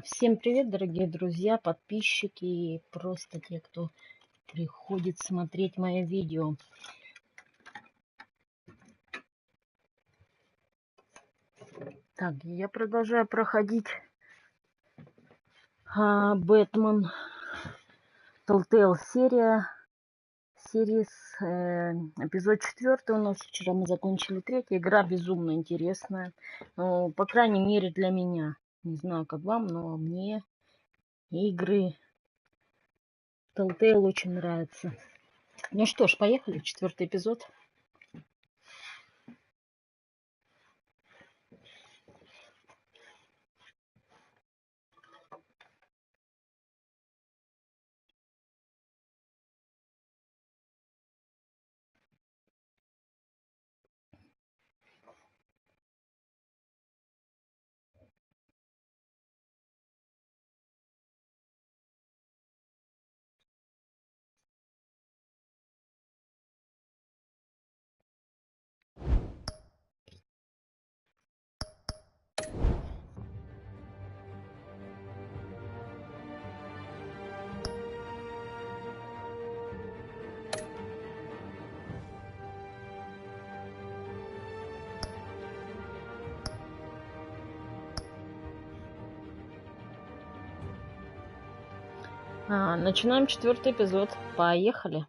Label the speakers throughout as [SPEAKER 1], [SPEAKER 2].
[SPEAKER 1] Всем привет, дорогие друзья, подписчики и просто те, кто приходит смотреть мои видео. Так, я продолжаю проходить Бэтмен Telltale серия эпизод 4 у нас. Вчера мы закончили 3. Игра безумно интересная, ну, по крайней мере для меня. Не знаю, как вам, но мне игры Telltale очень нравятся. Ну что ж, поехали, 4-й эпизод. Начинаем 4-й эпизод. Поехали.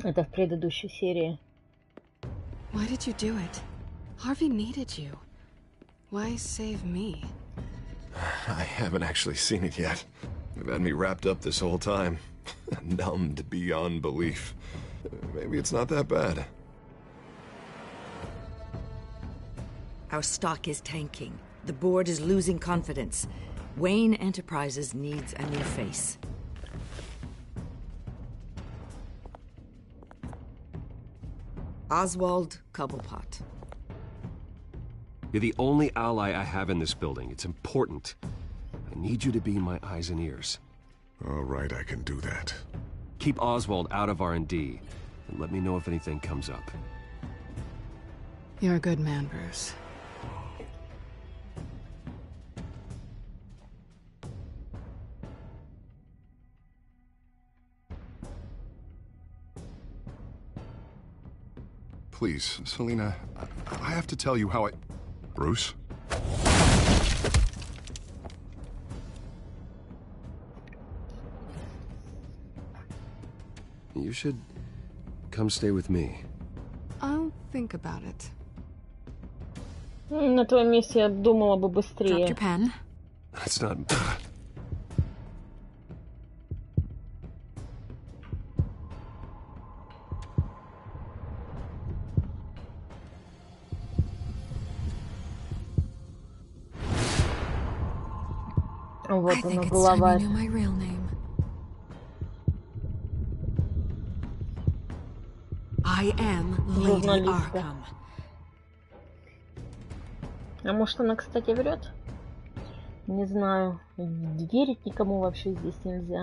[SPEAKER 1] Это в предыдущей серии.
[SPEAKER 2] Why did you do it? Harvey needed you. Why save me?
[SPEAKER 3] I haven't actually seen it yet. They've had me wrapped up this whole time. Numbed beyond belief. Maybe it's not that bad.
[SPEAKER 4] Our stock is tanking. The board is losing confidence. Wayne Enterprises needs a new face. Oswald Cobblepot.
[SPEAKER 5] You're the only ally I have in this building. It's important. I need you to be my eyes and ears.
[SPEAKER 3] All right, I can do that.
[SPEAKER 5] Keep Oswald out of R&D, and let me know if anything comes up.
[SPEAKER 2] You're a good man, Bruce.
[SPEAKER 3] Please, Selena, I have to tell you how I... Bruce?
[SPEAKER 5] You should come stay with me.
[SPEAKER 2] I'll think about it.
[SPEAKER 1] На твоем месте я думала бы
[SPEAKER 2] Drop
[SPEAKER 1] быстрее.
[SPEAKER 2] your pen.
[SPEAKER 5] That's not...
[SPEAKER 1] Вот
[SPEAKER 2] I
[SPEAKER 1] она,
[SPEAKER 2] think it's time you
[SPEAKER 1] главарь.
[SPEAKER 2] knew my real name. I am Lady
[SPEAKER 1] Журналистка.
[SPEAKER 2] Arkham.
[SPEAKER 1] А может, она, кстати, врет? Не знаю. Верить никому вообще здесь нельзя.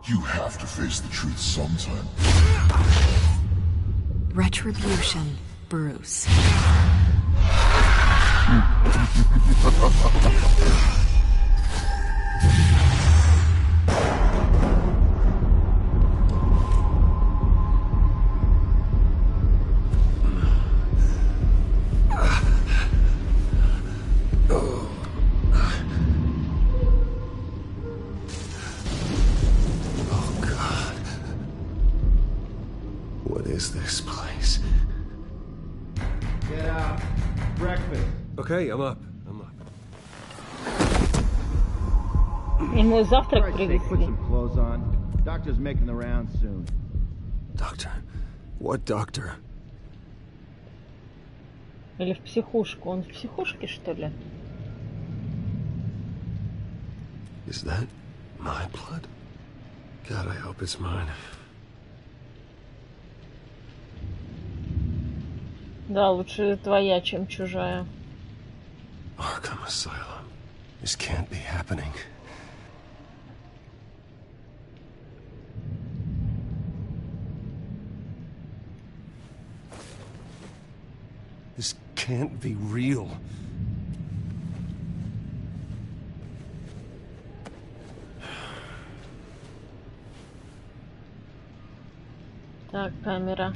[SPEAKER 6] You have to face the truth sometime.
[SPEAKER 2] Retribution, Bruce.
[SPEAKER 5] Okay, I'm up.
[SPEAKER 1] Ему завтрак
[SPEAKER 7] Christ's sake, put
[SPEAKER 1] привезли.
[SPEAKER 7] some clothes on. Doctor's making the rounds soon.
[SPEAKER 3] Doctor? What doctor?
[SPEAKER 1] Или в психушку. Он в психушке, что ли?
[SPEAKER 3] Is that my blood? God, I hope it's mine.
[SPEAKER 1] Да, лучше твоя, чем чужая.
[SPEAKER 3] Arkham Asylum. This can't be happening. This can't be real.
[SPEAKER 1] Так, камера.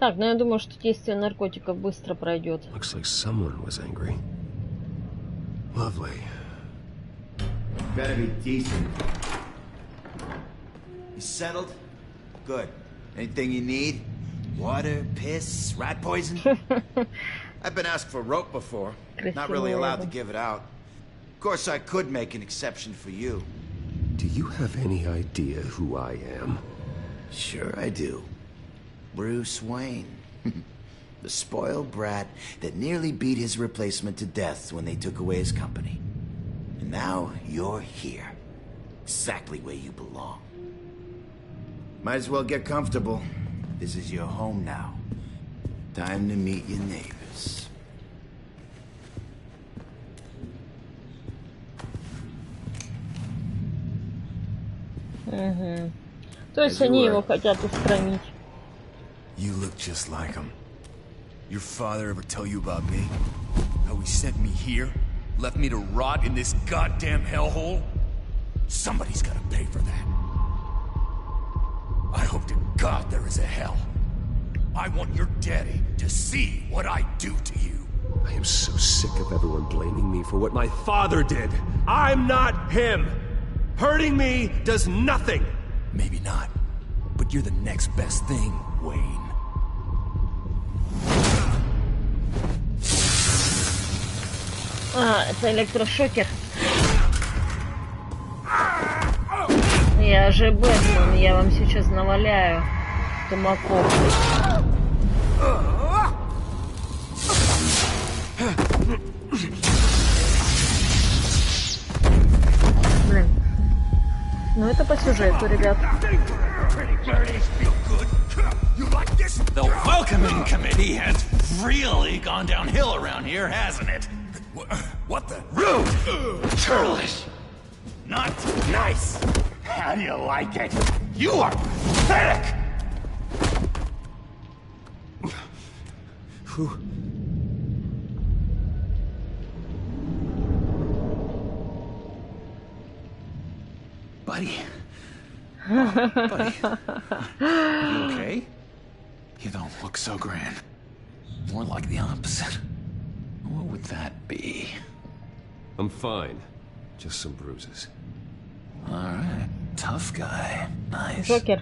[SPEAKER 1] Так, ну я думаю, что действие наркотиков быстро пройдет.
[SPEAKER 3] Looks like someone was angry. Lovely.
[SPEAKER 7] Better be decent. You settled? Good. Anything you need? Water, piss, rat poison? I've been asked for rope before. Not really allowed to give it out. Of course, I could make an exception for you.
[SPEAKER 3] Do you have any idea who I am?
[SPEAKER 7] Sure I do. Bruce Wayne. The spoiled brat that nearly beat his replacement to death when they took away his company. And now you're here. Exactly where you belong. Might as well get comfortable. This is your home now. Time to meet your neighbors.
[SPEAKER 1] Угу. То есть они его хотят устранить.
[SPEAKER 8] You look just like him. Your father ever tell you about me? How he sent me here? Left me to rot in this goddamn hellhole? Somebody's gotta pay for that. I hope to God there is a hell. I want your daddy to see what I do to you.
[SPEAKER 5] I am so sick of everyone blaming me for what my father did. I'm not him. Hurting me does nothing.
[SPEAKER 8] Maybe not, but you're the next best thing, Wayne.
[SPEAKER 1] А, это электрошокер. Я же Бэтмен, я вам сейчас наваляю тумаков. Блин. Ну это по сюжету, ребят.
[SPEAKER 9] The welcoming committee has really gone downhill around here, hasn't it?
[SPEAKER 8] What the?
[SPEAKER 9] Rude! Churlish! Not nice! How do you like it? You are pathetic!
[SPEAKER 5] Who?
[SPEAKER 9] Buddy. Oh, buddy. You okay? You don't look so grand. More like the opposite. What would that be?
[SPEAKER 5] I'm fine. Just some bruises.
[SPEAKER 9] Alright. Tough guy. Nice.
[SPEAKER 1] Джокер.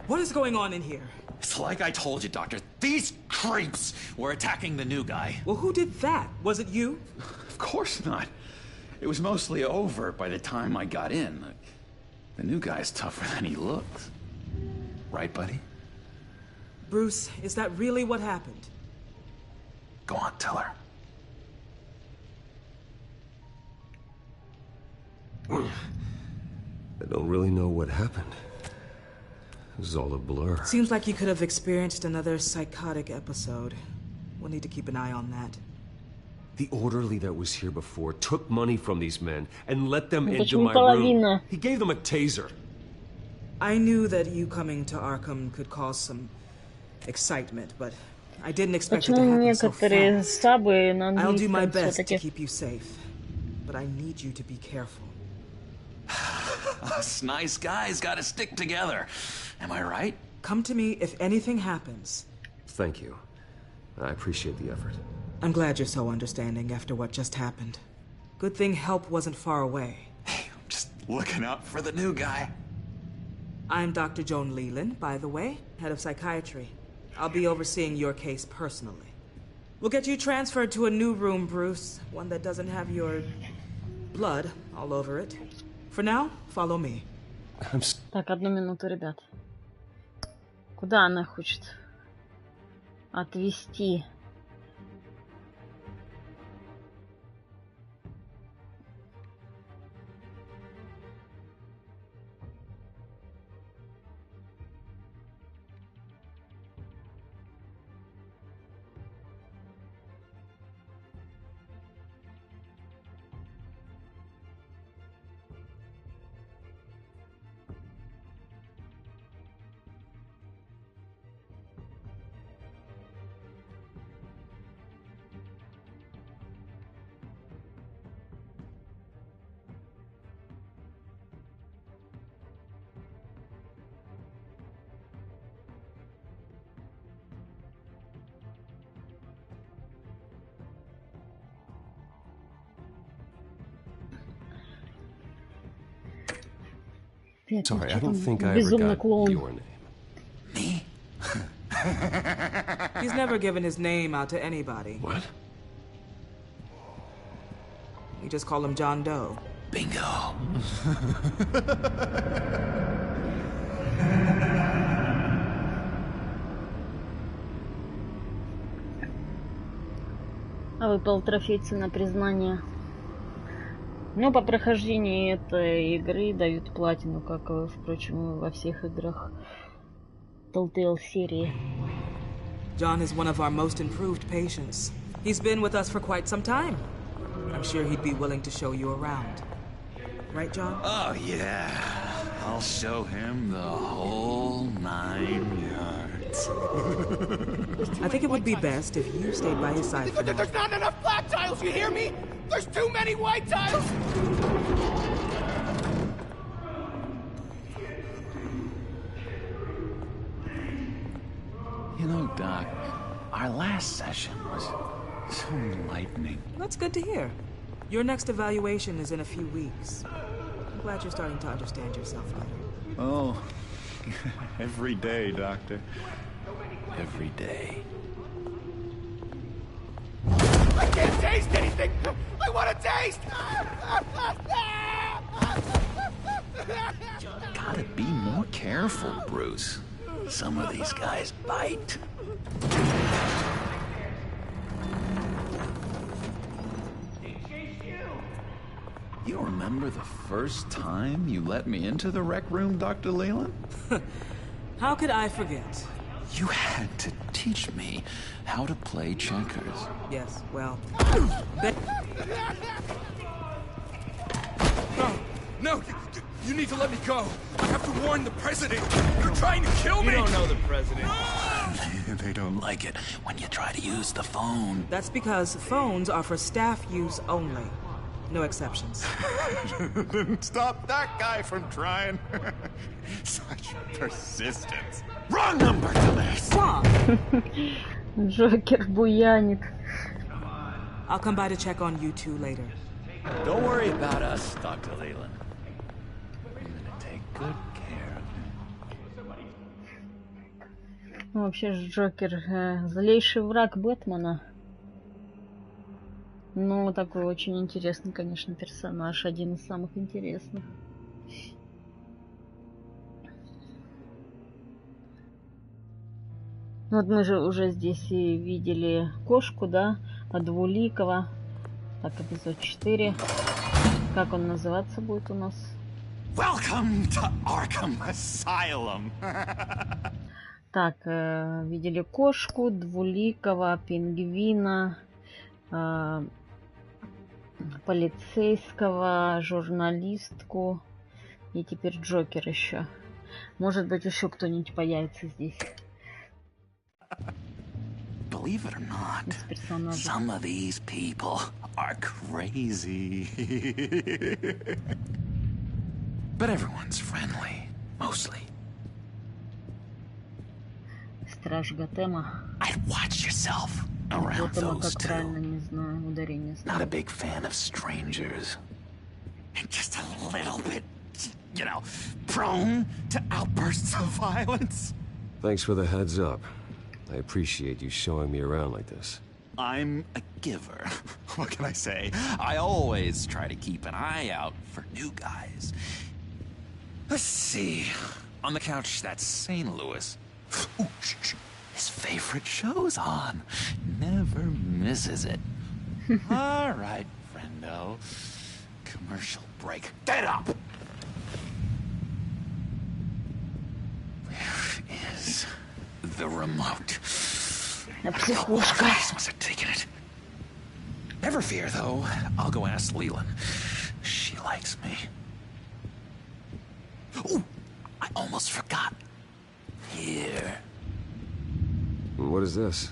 [SPEAKER 10] What is going on in here?
[SPEAKER 9] It's like I told you, Doctor. These creeps were attacking the new guy.
[SPEAKER 10] Well, who did that? Was it you?
[SPEAKER 9] Of course not. It was mostly over by the time I got in. The new guy's tougher than he looks. Right, buddy?
[SPEAKER 10] Bruce, is that really what happened?
[SPEAKER 9] Go on, tell her.
[SPEAKER 5] I don't really know what happened. It was all a blur.
[SPEAKER 10] Seems like you could have experienced another psychotic episode. We'll need to keep an eye on that.
[SPEAKER 5] The orderly that was here before took money from these men and let them into
[SPEAKER 1] Почему
[SPEAKER 5] my
[SPEAKER 1] половина?
[SPEAKER 5] room. He gave them a taser.
[SPEAKER 10] I knew that you coming to Arkham could cause some excitement, but I didn't expect it to
[SPEAKER 1] Почему
[SPEAKER 10] happen so
[SPEAKER 1] некоторые
[SPEAKER 10] fast.
[SPEAKER 1] стабы на
[SPEAKER 10] I'll do my
[SPEAKER 1] английском
[SPEAKER 10] best to
[SPEAKER 1] все-таки?
[SPEAKER 10] keep you safe, but I need you to be careful.
[SPEAKER 9] Us nice guys gotta stick together. Am I right?
[SPEAKER 10] Come to me if anything happens.
[SPEAKER 5] Thank you. I appreciate the effort.
[SPEAKER 10] I'm glad you're so understanding after what just happened. Good thing help wasn't far away.
[SPEAKER 9] Hey, I'm just looking out for the new guy.
[SPEAKER 10] I'm Dr. Joan Leland, by the way, head of psychiatry. I'll be overseeing your case personally. We'll get you transferred to a new room, Bruce. One that doesn't have your blood all over it. For now, follow me.
[SPEAKER 1] Так, одну минуту, ребят. Куда она хочет отвезти?
[SPEAKER 5] Sorry, I don't think I ever got your name.
[SPEAKER 9] Me?
[SPEAKER 10] He's never given his name out to anybody.
[SPEAKER 5] What?
[SPEAKER 10] We just call him John Doe.
[SPEAKER 9] Bingo.
[SPEAKER 1] Выпал трофей цена признания. Но по прохождении этой игры дают платину, как, впрочем, во всех играх Telltale серии.
[SPEAKER 10] John is one of our most improved patients. He's been with us for quite some time. I'm sure he'd be willing to show you around. Right, John?
[SPEAKER 9] Oh, yeah. I'll show him the whole 9 yards.
[SPEAKER 10] I think it would be best if you stayed by his side for now.
[SPEAKER 11] There's not enough black tiles, you hear me? There's too many white tiles!
[SPEAKER 9] You know, Doc, our last session was so enlightening.
[SPEAKER 10] That's good to hear. Your next evaluation is in a few weeks. I'm glad you're starting to understand yourself better.
[SPEAKER 9] Oh, every day, Doctor. Every day.
[SPEAKER 11] I can't taste anything! I want to taste!
[SPEAKER 9] Gotta be more careful, Bruce. Some of these guys bite. You remember the first time you let me into the rec room, Dr. Leland?
[SPEAKER 10] How could I forget?
[SPEAKER 9] You had to teach me how to play checkers.
[SPEAKER 10] Yes, well...
[SPEAKER 8] No, you need to let me go. I have to warn the president. You're trying to kill me.
[SPEAKER 11] You don't know the president.
[SPEAKER 9] They don't like it when you try to use the phone.
[SPEAKER 10] That's because phones are for staff use only. No exceptions.
[SPEAKER 9] Didn't stop that guy from trying. Such persistence. Wrong number, dumbass.
[SPEAKER 1] Джокер буянит.
[SPEAKER 10] I'll come by to check on you two later.
[SPEAKER 9] Don't worry about us, Dr. Leland. I'm gonna take good care of him.
[SPEAKER 1] Вообще же Джокер злейший враг Бэтмена. Ну, такой очень интересный, конечно, персонаж. Один из самых интересных. Вот мы же уже здесь и видели кошку, да? Двуликого. Так, эпизод 4. Как он называться будет у нас?
[SPEAKER 9] Welcome to Arkham Asylum.
[SPEAKER 1] Так, видели кошку, двуликого, пингвина, полицейского, журналистку и теперь Джокер еще. Может быть, еще кто-нибудь появится здесь.
[SPEAKER 9] Believe it or not, some of these people are crazy. But everyone's friendly, mostly.
[SPEAKER 1] Страж Готэма.
[SPEAKER 9] I'd watch yourself around
[SPEAKER 1] Готэма,
[SPEAKER 9] those
[SPEAKER 1] как правильно,
[SPEAKER 9] two.
[SPEAKER 1] не знаю, ударение.
[SPEAKER 9] Not a big fan of strangers. And just a little bit, you know, prone to outbursts of violence.
[SPEAKER 5] Thanks for the heads up. I appreciate you showing me around like this.
[SPEAKER 9] I'm a giver. What can I say? I always try to keep an eye out for new guys. Let's see. On the couch, that's St. Louis. Ooh, his favorite show's on. Never misses it. All right, friendo. Commercial break. Get up! Where is the remote?
[SPEAKER 1] Психушка.
[SPEAKER 9] Must have taken it. Never fear, though. I'll go ask Leland. She likes me. Ooh, I almost forgot. Here.
[SPEAKER 5] What is this?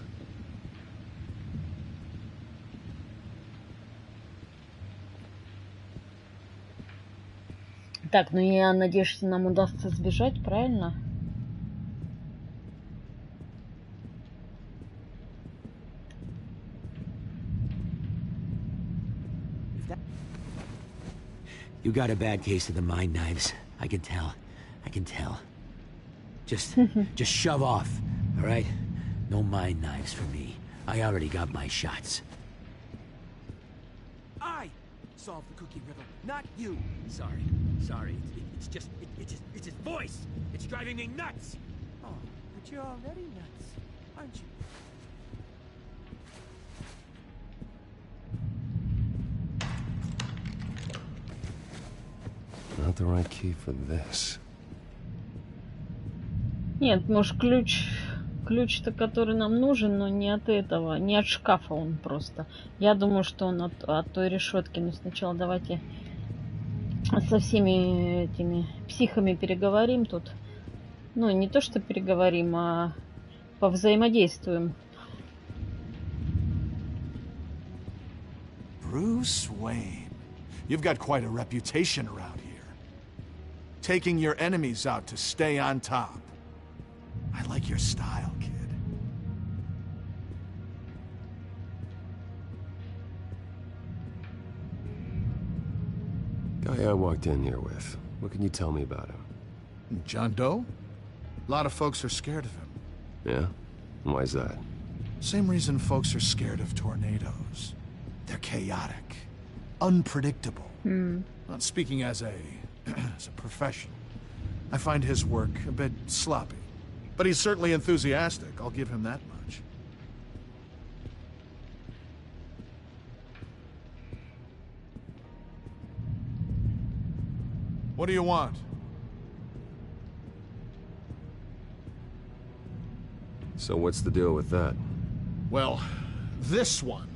[SPEAKER 1] Так, ну я надеюсь, что нам удастся сбежать, правильно?
[SPEAKER 12] You got a bad case of the mind knives. I can tell. I can tell. Just shove off, all right? No mind knives for me. I already got my shots.
[SPEAKER 13] I solved the cookie riddle, not you. Sorry. It's just his voice. It's driving me nuts. Oh, but you're already nuts, aren't you?
[SPEAKER 5] Not the right key for this.
[SPEAKER 1] Нет, может ключ-то, который нам нужен, но не от этого, не от шкафа он просто. Я думаю, что он от той решетки. Но сначала давайте со всеми этими психами переговорим тут. Ну, не то, что переговорим, а повзаимодействуем.
[SPEAKER 14] Bruce Wayne, you've got quite a reputation around here. Taking your enemies out to stay on top. I like your style, kid.
[SPEAKER 5] Guy I walked in here with. What can you tell me about him?
[SPEAKER 14] John Doe? A lot of folks are scared of him.
[SPEAKER 5] Yeah? Why is that?
[SPEAKER 14] Same reason folks are scared of tornadoes. They're chaotic, unpredictable. Not speaking as a professional, I find his work a bit sloppy. But he's certainly enthusiastic, I'll give him that much. What do you want?
[SPEAKER 5] So what's the deal with that?
[SPEAKER 14] Well, this one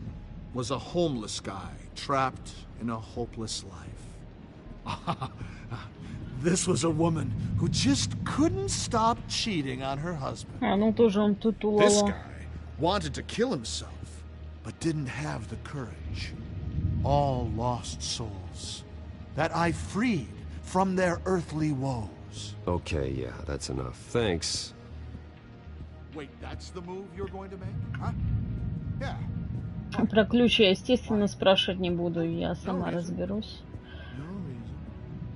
[SPEAKER 14] was a homeless guy trapped in a hopeless life. This was a woman who just couldn't stop cheating on her husband. This guy wanted to kill himself, but didn't have the courage. All lost souls that I freed from their earthly woes.
[SPEAKER 5] Okay, yeah, that's enough. Thanks.
[SPEAKER 14] Wait, that's the move you're going to make? Huh? Yeah.
[SPEAKER 1] Про ключ я, естественно, спрашивать не буду. Я сама разберусь.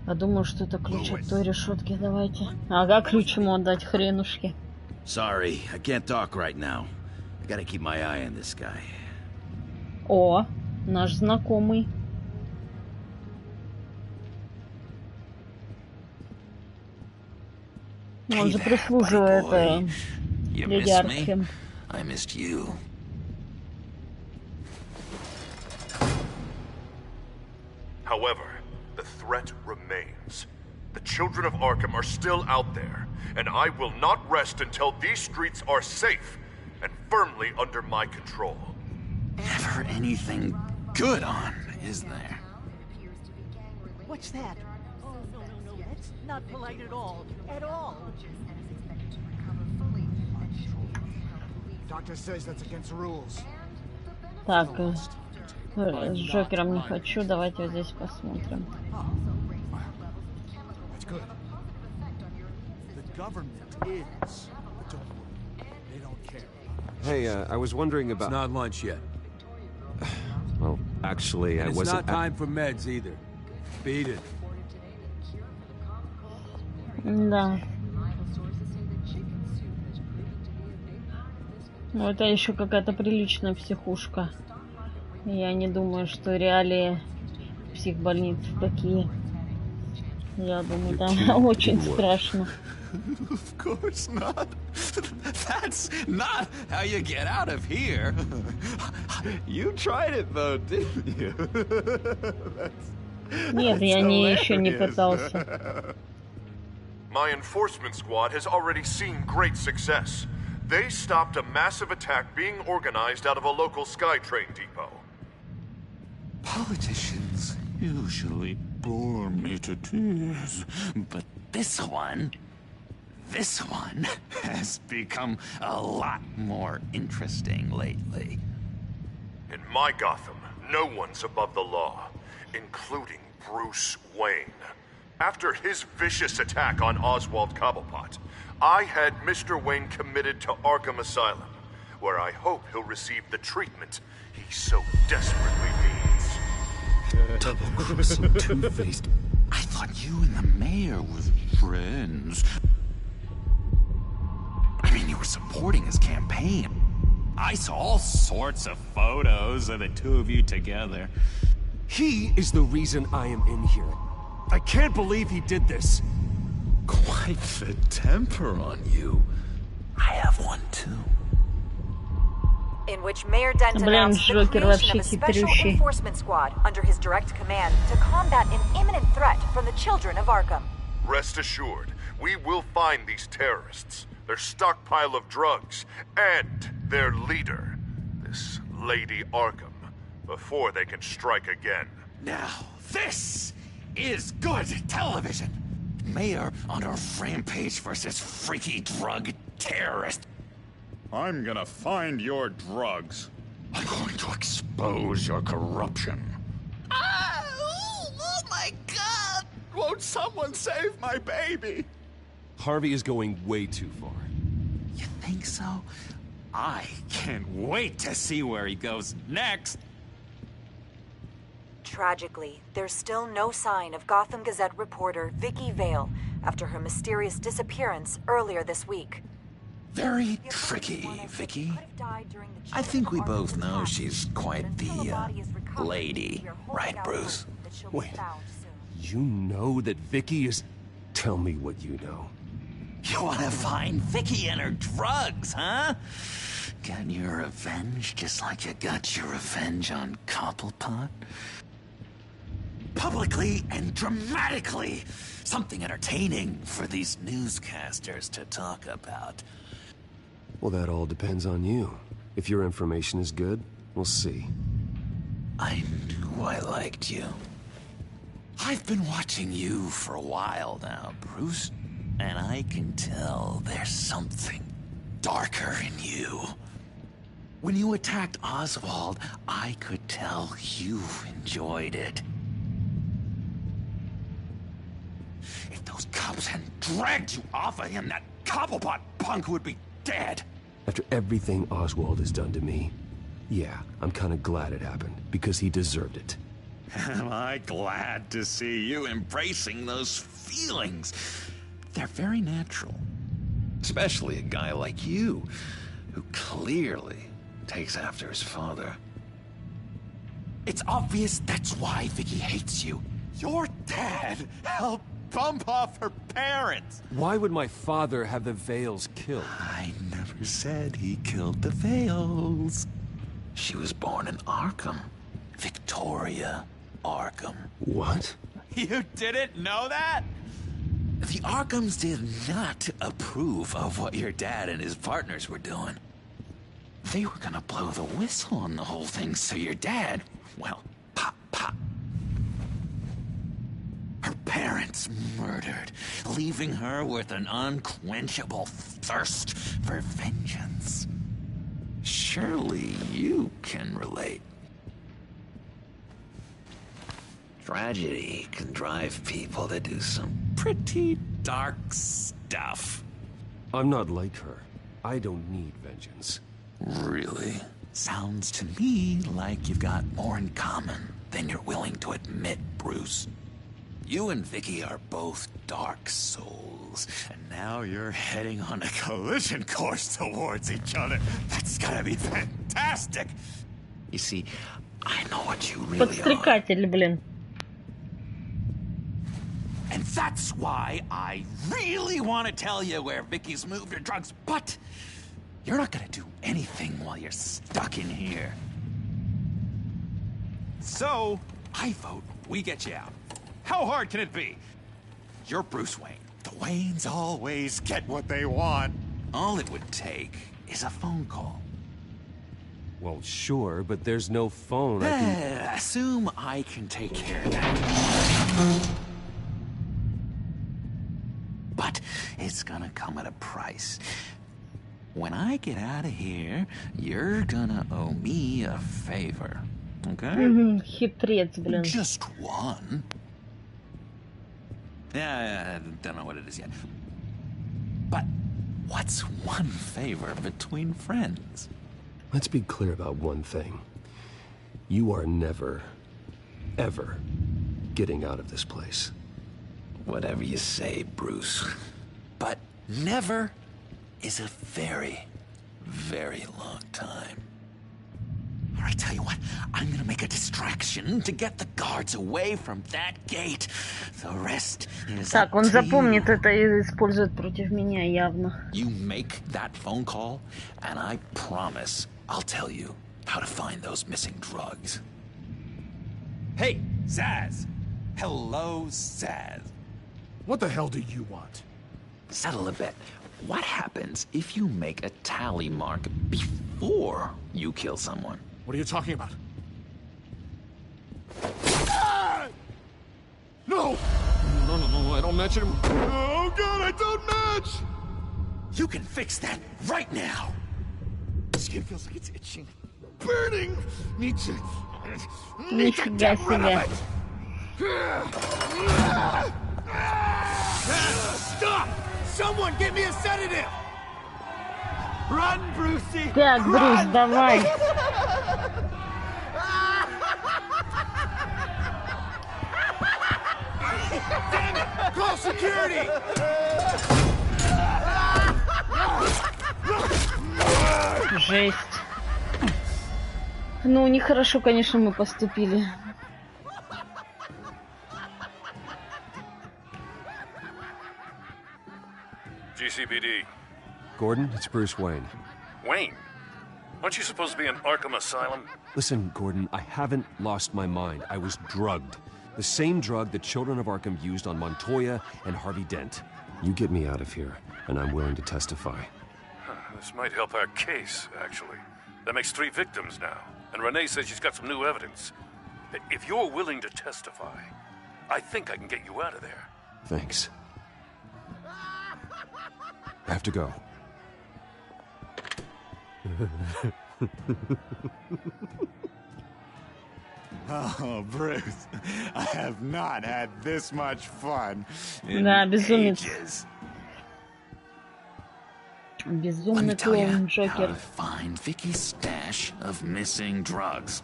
[SPEAKER 1] Я думаю, что это ключ от той решетки. Давайте. Ага, ключ ему отдать, хренушки.
[SPEAKER 7] Sorry, I can't talk right now. I gotta keep my eye on this guy.
[SPEAKER 1] О, наш знакомый. Он же прислуживает леди Аркхем.
[SPEAKER 7] I missed you.
[SPEAKER 15] However, the threat remains. The children of Arkham are still out there, and I will not rest until these streets are safe and firmly under my control.
[SPEAKER 9] Never anything good on, is there?
[SPEAKER 16] What's that? Oh, no, that's not polite at all. At all.
[SPEAKER 14] Doctor says that's against the rules.
[SPEAKER 1] Так, с Джокером не хочу. Давайте вот здесь посмотрим.
[SPEAKER 14] Good. The government is, but don't worry, they don't care.
[SPEAKER 5] Hey, I was wondering about...
[SPEAKER 8] It's not lunch yet.
[SPEAKER 5] Well, actually, I wasn't...
[SPEAKER 8] It's not time for meds either. Beat it.
[SPEAKER 1] Да. Ну, это еще какая-то приличная психушка. Я не думаю, что реалии психбольниц такие. Я думаю, там очень страшно.
[SPEAKER 9] Of course not. That's not how you get out of here. You tried it though, didn't you?
[SPEAKER 1] Нет, я еще не пытался.
[SPEAKER 15] My enforcement squad has already seen great success. They stopped a massive attack being organized out of a local SkyTrain depot.
[SPEAKER 9] Politicians usually bore me to tears, but this one has become a lot more interesting lately.
[SPEAKER 15] In my Gotham, no one's above the law, including Bruce Wayne. After his vicious attack on Oswald Cobblepot, I had Mr. Wayne committed to Arkham Asylum, where I hope he'll receive the treatment he so desperately needs.
[SPEAKER 9] Double-crossing, two-faced. I thought you and the mayor were friends. I mean, you were supporting his campaign. I saw all sorts of photos of the two of you together.
[SPEAKER 5] He is the reason I am in here. I can't believe he did this.
[SPEAKER 9] Quite the temper on you. I have one too.
[SPEAKER 17] In which Mayor Dent announced the creation of a special enforcement squad under his direct command to combat an imminent threat from the children of Arkham.
[SPEAKER 15] Rest assured, we will find these terrorists, their stockpile of drugs, and their leader, this Lady Arkham, before they can strike again.
[SPEAKER 9] Now, this is good television. Mayor on a rampage versus freaky drug terrorist.
[SPEAKER 18] I'm gonna find your drugs.
[SPEAKER 9] I'm going to expose your corruption.
[SPEAKER 18] Oh my God! Won't someone save my baby?
[SPEAKER 5] Harvey is going way too far.
[SPEAKER 9] You think so? I can't wait to see where he goes next.
[SPEAKER 17] Tragically, there's still no sign of Gotham Gazette reporter Vicky Vale after her mysterious disappearance earlier this week.
[SPEAKER 9] Very tricky, Vicky. I think we both know she's quite the, lady. Right, Bruce?
[SPEAKER 5] Wait, you know that Vicky is... Tell me what you know.
[SPEAKER 9] You wanna find Vicky and her drugs, huh? Get your revenge just like you got your revenge on Cobblepot? Publicly and dramatically! Something entertaining for these newscasters to talk about.
[SPEAKER 5] Well, that all depends on you. If your information is good, we'll see.
[SPEAKER 9] I knew I liked you. I've been watching you for a while now, Bruce, and I can tell there's something darker in you. When you attacked Oswald, I could tell you enjoyed it. If those cops hadn't dragged you off of him, that Cobblepot punk would be dead.
[SPEAKER 5] After everything Oswald has done to me, yeah, I'm kind of glad it happened, because he deserved it.
[SPEAKER 9] Am I glad to see you embracing those feelings? They're very natural. Especially a guy like you, who clearly takes after his father. It's obvious that's why Vicky hates you. Your dad helped bump off her parents.
[SPEAKER 5] Why would my father have the Vales killed?
[SPEAKER 9] I never said he killed the Vales. She was born in Arkham. Victoria Arkham.
[SPEAKER 5] What?
[SPEAKER 9] You didn't know that? The Arkhams did not approve of what your dad and his partners were doing. They were gonna blow the whistle on the whole thing, so your dad, well, pop, pop. Her parents murdered, leaving her with an unquenchable thirst for vengeance. Surely you can relate. Tragedy can drive people to do some
[SPEAKER 8] pretty dark stuff.
[SPEAKER 5] I'm not like her. I don't need vengeance.
[SPEAKER 9] Really? Sounds to me like you've got more in common than you're willing to admit, Bruce. You and Vicky are both dark souls, and now you're heading on a collision course towards each other. That's gotta be fantastic! You see, I know what you really
[SPEAKER 1] Подстрекатель, блин.
[SPEAKER 9] And that's why I really want to tell you where Vicky's moved her drugs, but you're not gonna do anything while you're stuck in here. So, I vote we get you out. How hard can it be? You're Bruce Wayne. The Waynes always get what they want. All it would take is a phone call.
[SPEAKER 5] Well, sure, but there's no phone. I can...
[SPEAKER 9] Assume I can take care of that. But it's gonna come at a price. When I get out of here, you're gonna owe me a favor. Okay?
[SPEAKER 1] Хитрец, блин.
[SPEAKER 9] Just one. Yeah, I don't know what it is yet. But what's one favor between friends?
[SPEAKER 5] Let's be clear about one thing. You are never, ever getting out of this place.
[SPEAKER 9] Whatever you say, Bruce. But never is a very, very long time. All right, tell you what, I'm gonna make a distraction to get the guards away from that gate. The rest is
[SPEAKER 1] Так, он запомнит это и использует против меня явно.
[SPEAKER 9] You make that phone call, and I promise I'll tell you how to find those missing drugs. Hey, Zaz! Hello, Zaz.
[SPEAKER 14] What the hell do you want?
[SPEAKER 9] Settle a bit. What happens if you make a tally mark before you kill someone?
[SPEAKER 14] What are you talking about? Ah! No! No, I don't match it. Oh, God, I don't match!
[SPEAKER 9] You can fix that right now.
[SPEAKER 14] Skin feels like it's itching. Burning! Need to
[SPEAKER 1] Нифига
[SPEAKER 14] get rid
[SPEAKER 1] себе.
[SPEAKER 14] of it.
[SPEAKER 11] Stop! Someone get me a sedative! Run, Brucey!
[SPEAKER 1] Так, Брюс, давай.
[SPEAKER 11] Damn it! Call security!
[SPEAKER 1] Жесть. Ну, нехорошо, конечно, мы поступили.
[SPEAKER 15] GCPD.
[SPEAKER 5] Gordon, it's Bruce Wayne.
[SPEAKER 15] Wayne? Aren't you supposed to be in Arkham Asylum?
[SPEAKER 5] Listen, Gordon, I haven't lost my mind. I was drugged. The same drug the children of Arkham used on Montoya and Harvey Dent. You get me out of here, and I'm willing to testify.
[SPEAKER 15] This might help our case, actually. That makes 3 victims now, and Renee says she's got some new evidence. If you're willing to testify, I think I can get you out of there.
[SPEAKER 5] Thanks. I have to go.
[SPEAKER 9] Oh, Bruce, I have not had this much fun in
[SPEAKER 1] Да, безумец.
[SPEAKER 9] ages.
[SPEAKER 1] Безумный клоун,
[SPEAKER 9] How
[SPEAKER 1] Джокер.
[SPEAKER 9] to find Vicky's stash of missing drugs.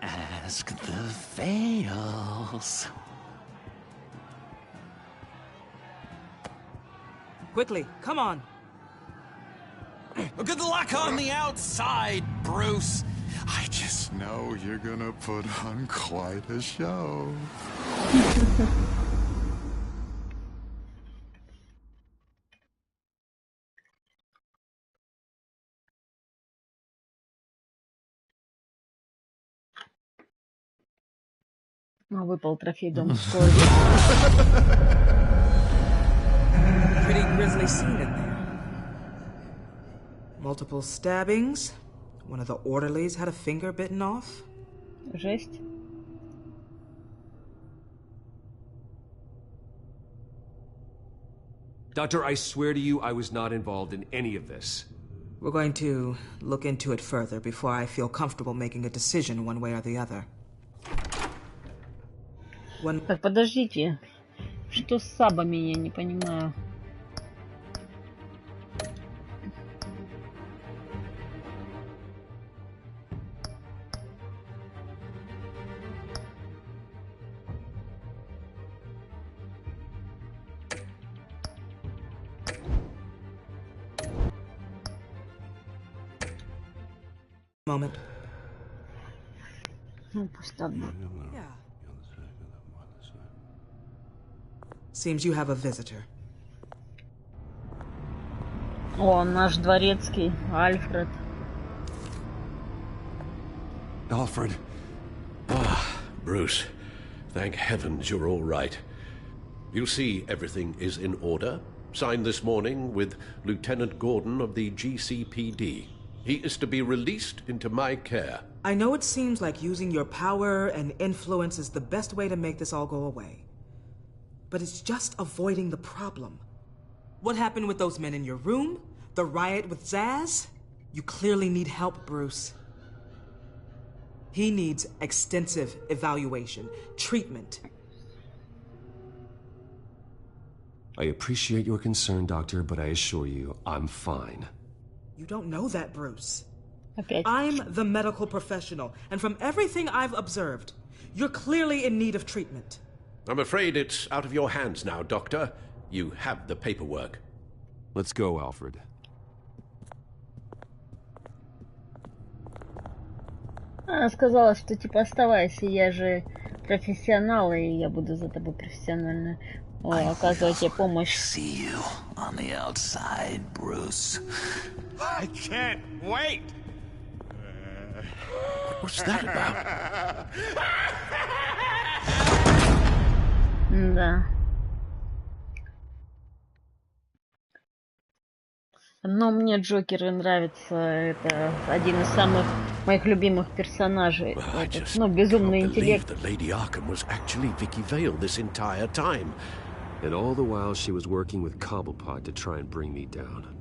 [SPEAKER 9] Ask the Veils.
[SPEAKER 10] Quickly, come on.
[SPEAKER 9] Good luck on the outside, Bruce. I just know you're gonna put on quite a show.
[SPEAKER 1] Выпал трофей дом скорой.
[SPEAKER 10] Pretty grisly scene in there. Multiple stabbings. One of the orderlies had a finger bitten off.
[SPEAKER 1] Жесть.
[SPEAKER 5] Doctor, I swear to you, I was not involved in any of this.
[SPEAKER 10] We're going to look into it further before I feel comfortable making a decision one way or the other.
[SPEAKER 1] Так, подождите. Что с сабами, я не понимаю.
[SPEAKER 10] Moment.
[SPEAKER 1] Ну, пусть так будет.
[SPEAKER 10] Seems you have a visitor.
[SPEAKER 1] О, наш дворецкий, Альфред.
[SPEAKER 19] Alfred. Ah, Bruce. Thank heavens you're all right. You see everything is in order. Signed this morning with Lieutenant Gordon of the GCPD. He is to be released into my care.
[SPEAKER 10] I know it seems like using your power and influence is the best way to make this all go away. But it's just avoiding the problem. What happened with those men in your room? The riot with Zaz? You clearly need help, Bruce. He needs extensive evaluation, treatment.
[SPEAKER 5] I appreciate your concern, Doctor, but I assure you, I'm fine.
[SPEAKER 10] You don't know that, Bruce.
[SPEAKER 1] Okay.
[SPEAKER 10] I'm the medical professional, and from everything I've observed, you're clearly in need of treatment.
[SPEAKER 19] I'm afraid it's out of your hands now, Doctor. You have the paperwork.
[SPEAKER 5] Let's go, Alfred.
[SPEAKER 1] Она сказала, что типа оставайся, я же профессионал, и я буду за тобой профессионально оказывать тебе помощь.
[SPEAKER 7] See you on the outside, Bruce.
[SPEAKER 11] I can't wait.
[SPEAKER 19] What's that about?
[SPEAKER 1] Да. Но мне Джокер нравится. Это один из самых моих любимых персонажей. Ну, безумный интеллект.
[SPEAKER 19] Lady Arkham was actually Vicky Vale this entire time.
[SPEAKER 5] And all the while she was working with Cobblepot to try and bring me down.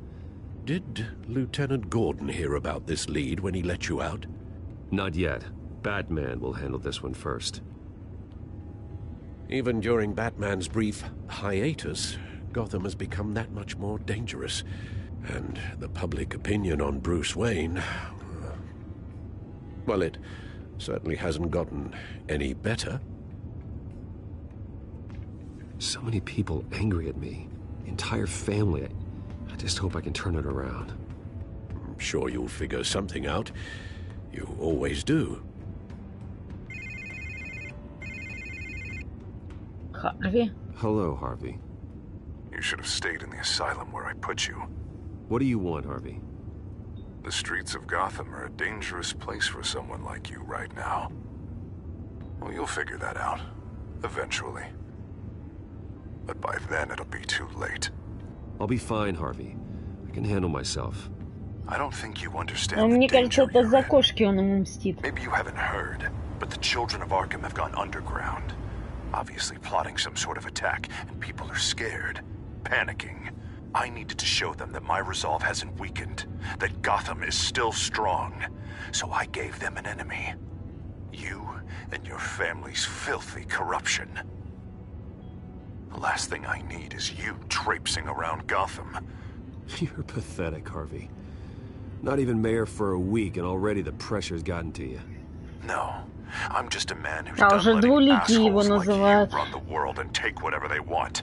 [SPEAKER 19] Did Lieutenant Gordon hear about this lead when he let you out?
[SPEAKER 5] Not yet. Batman will handle this one first.
[SPEAKER 19] Even during Batman's brief hiatus, Gotham has become that much more dangerous. And the public opinion on Bruce Wayne... well, it certainly hasn't gotten any better.
[SPEAKER 5] So many people angry at me. The entire family. I just hope I can turn it around.
[SPEAKER 19] I'm sure you'll figure something out. You always do.
[SPEAKER 1] Harvey?
[SPEAKER 5] Hello, Harvey.
[SPEAKER 15] You should have stayed in the asylum where I put you.
[SPEAKER 5] What do you want, Harvey?
[SPEAKER 15] The streets of Gotham are a dangerous place for someone like you right now. Well, you'll figure that out. Eventually. But by then, it'll be too late.
[SPEAKER 5] I'll be fine, Harvey. I can handle myself.
[SPEAKER 15] I don't think you understand
[SPEAKER 1] Но
[SPEAKER 15] the
[SPEAKER 1] мне кажется,
[SPEAKER 15] danger
[SPEAKER 1] это за кошки он ему мстит.
[SPEAKER 15] Maybe you haven't heard, but the children of Arkham have gone underground. Obviously plotting some sort of attack, and people are scared, panicking. I needed to show them that my resolve hasn't weakened, that Gotham is still strong. So I gave them an enemy. You and your family's filthy corruption. The last thing I need is you traipsing around Gotham.
[SPEAKER 5] You're pathetic, Harvey. Not even mayor for a week and already the pressure's gotten to you.
[SPEAKER 15] No, I'm just a man who's
[SPEAKER 1] А
[SPEAKER 15] done
[SPEAKER 1] уже
[SPEAKER 15] letting
[SPEAKER 1] двуликий его
[SPEAKER 15] assholes like you
[SPEAKER 1] называют.
[SPEAKER 15] run the world and take whatever they want.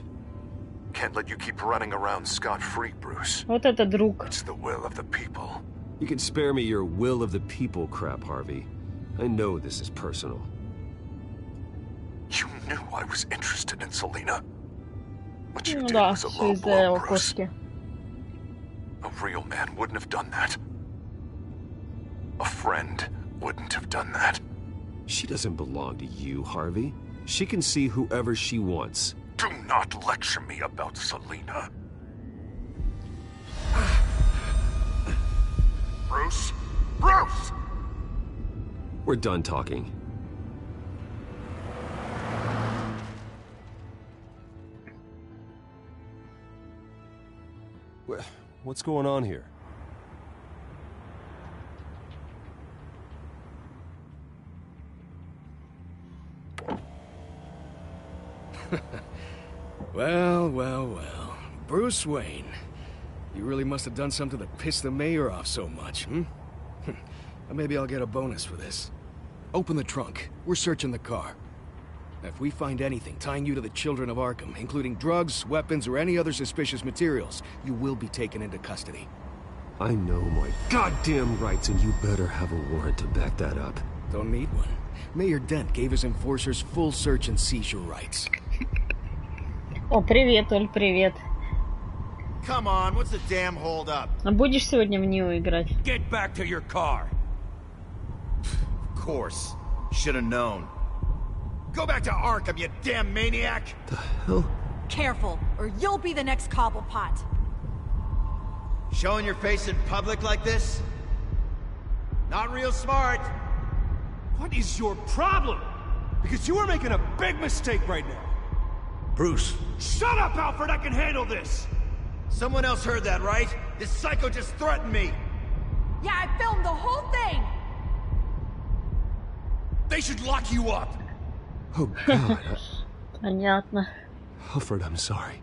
[SPEAKER 15] Can't let you keep running around scot-free, Bruce.
[SPEAKER 1] Вот это друг.
[SPEAKER 15] It's the will of the people.
[SPEAKER 5] You can spare me your will of the people crap, Harvey. I know this is personal.
[SPEAKER 15] You knew I was interested in Selina. What you
[SPEAKER 1] Ну
[SPEAKER 15] did
[SPEAKER 1] да,
[SPEAKER 15] was a
[SPEAKER 1] все
[SPEAKER 15] low
[SPEAKER 1] из-за
[SPEAKER 15] blow,
[SPEAKER 1] его
[SPEAKER 15] Bruce.
[SPEAKER 1] кошки.
[SPEAKER 15] A real man wouldn't have done that. A friend wouldn't have done that.
[SPEAKER 5] She doesn't belong to you, Harvey. She can see whoever she wants.
[SPEAKER 15] Do not lecture me about Selina. Bruce? Bruce!
[SPEAKER 5] We're done talking. What's going on here?
[SPEAKER 13] well. Bruce Wayne. You really must have done something to piss the mayor off so much, hmm? Maybe I'll get a bonus for this. Open the trunk. We're searching the car. If we find anything tying you to the children of Arkham, including drugs, weapons, or any other suspicious materials, you will be taken into custody.
[SPEAKER 5] I know my goddamn rights, and you better have a warrant to back that up.
[SPEAKER 13] Don't need one. Mayor Dent gave his enforcers full search and seizure rights.
[SPEAKER 1] О, привет, Оль, привет.
[SPEAKER 11] Come on, what's the damn hold up?
[SPEAKER 1] А будешь сегодня в нее играть?
[SPEAKER 8] Get back to your car.
[SPEAKER 11] Of course. Should have known. Go back to Arkham, you damn maniac!
[SPEAKER 5] The hell?
[SPEAKER 17] Careful, or you'll be the next Cobblepot.
[SPEAKER 11] Showing your face in public like this? Not real smart.
[SPEAKER 18] What is your problem? Because you are making a big mistake right now.
[SPEAKER 19] Bruce.
[SPEAKER 11] Shut up, Alfred! I can handle this! Someone else heard that, right? This psycho just threatened me!
[SPEAKER 17] Yeah, I filmed the whole thing!
[SPEAKER 18] They should lock you up!
[SPEAKER 5] Oh, God.
[SPEAKER 1] Понятно.
[SPEAKER 5] Alfred, I'm sorry.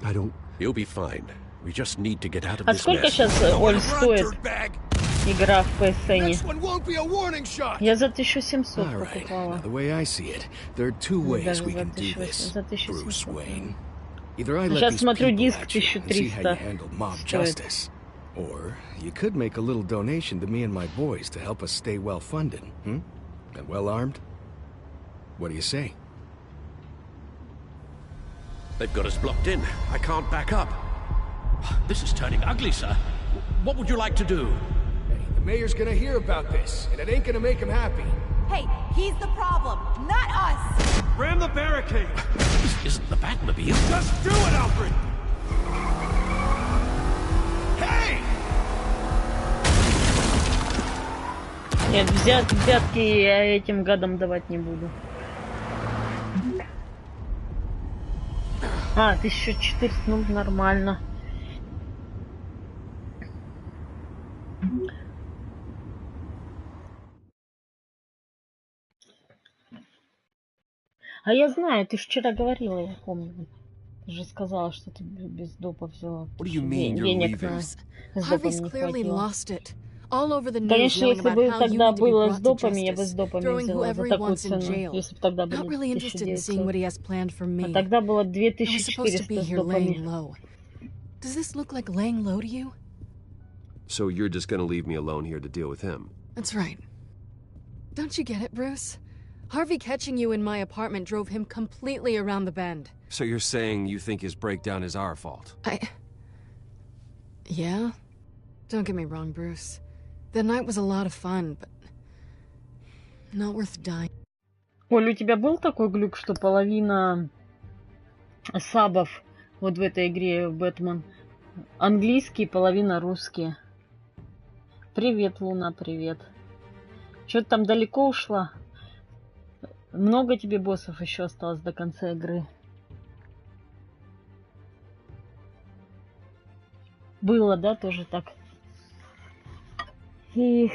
[SPEAKER 5] I don't...
[SPEAKER 19] You'll be fine. We just need to get out of
[SPEAKER 1] А
[SPEAKER 19] this
[SPEAKER 1] сколько
[SPEAKER 19] mess.
[SPEAKER 1] сейчас, Оль, стоит игра в PSN? Я за 1700 покупала.
[SPEAKER 13] The way I see it, there are two ways we can do this, Bruce Wayne. Either I let
[SPEAKER 1] Сейчас
[SPEAKER 13] these
[SPEAKER 1] смотрю,
[SPEAKER 13] people
[SPEAKER 1] диск
[SPEAKER 13] at you and see how you
[SPEAKER 1] 1300
[SPEAKER 13] handle mob
[SPEAKER 1] стоит.
[SPEAKER 13] justice. Or you could make a little donation to me and my boys to help us stay well funded, hmm? And well armed. What do you say?
[SPEAKER 19] They've got us blocked in. I can't back up.
[SPEAKER 9] This is turning ugly, sir. What would you like to do?
[SPEAKER 13] Hey, the mayor's gonna hear about this, and it ain't gonna make him happy.
[SPEAKER 17] Hey, he's the problem, not us!
[SPEAKER 18] Ram the barricade!
[SPEAKER 9] This isn't the Batmobile.
[SPEAKER 18] Just do it, Alfred! Hey!
[SPEAKER 1] Нет, взятки я этим гадам давать не буду. А, 1400, ну нормально. А я знаю, ты ж вчера говорила, я помню. Ты же сказала, что ты без допа взяла. Денег на с допом не хватило. Конечно, если бы тогда было с допами, я бы с допами взяла за такую цену. Если бы тогда были 1900. А тогда было 2400 с допами.
[SPEAKER 2] Does this look like laying low to you?
[SPEAKER 5] So you're just gonna leave me alone here to deal with him?
[SPEAKER 2] That's right. Don't you get it, Bruce? Harvey catching you in my apartment drove him completely around the bend.
[SPEAKER 5] So you're saying you think his breakdown is our fault?
[SPEAKER 2] Yeah? Don't get me wrong, Bruce. The night was a lot of fun, but not worth dying.
[SPEAKER 1] Оль, у тебя был такой глюк, что половина сабов вот в этой игре Бэтмен английские, половина русские? Привет, Луна, привет. Что-то там далеко ушла? Много тебе боссов еще осталось до конца игры? Было, да, тоже так? Их,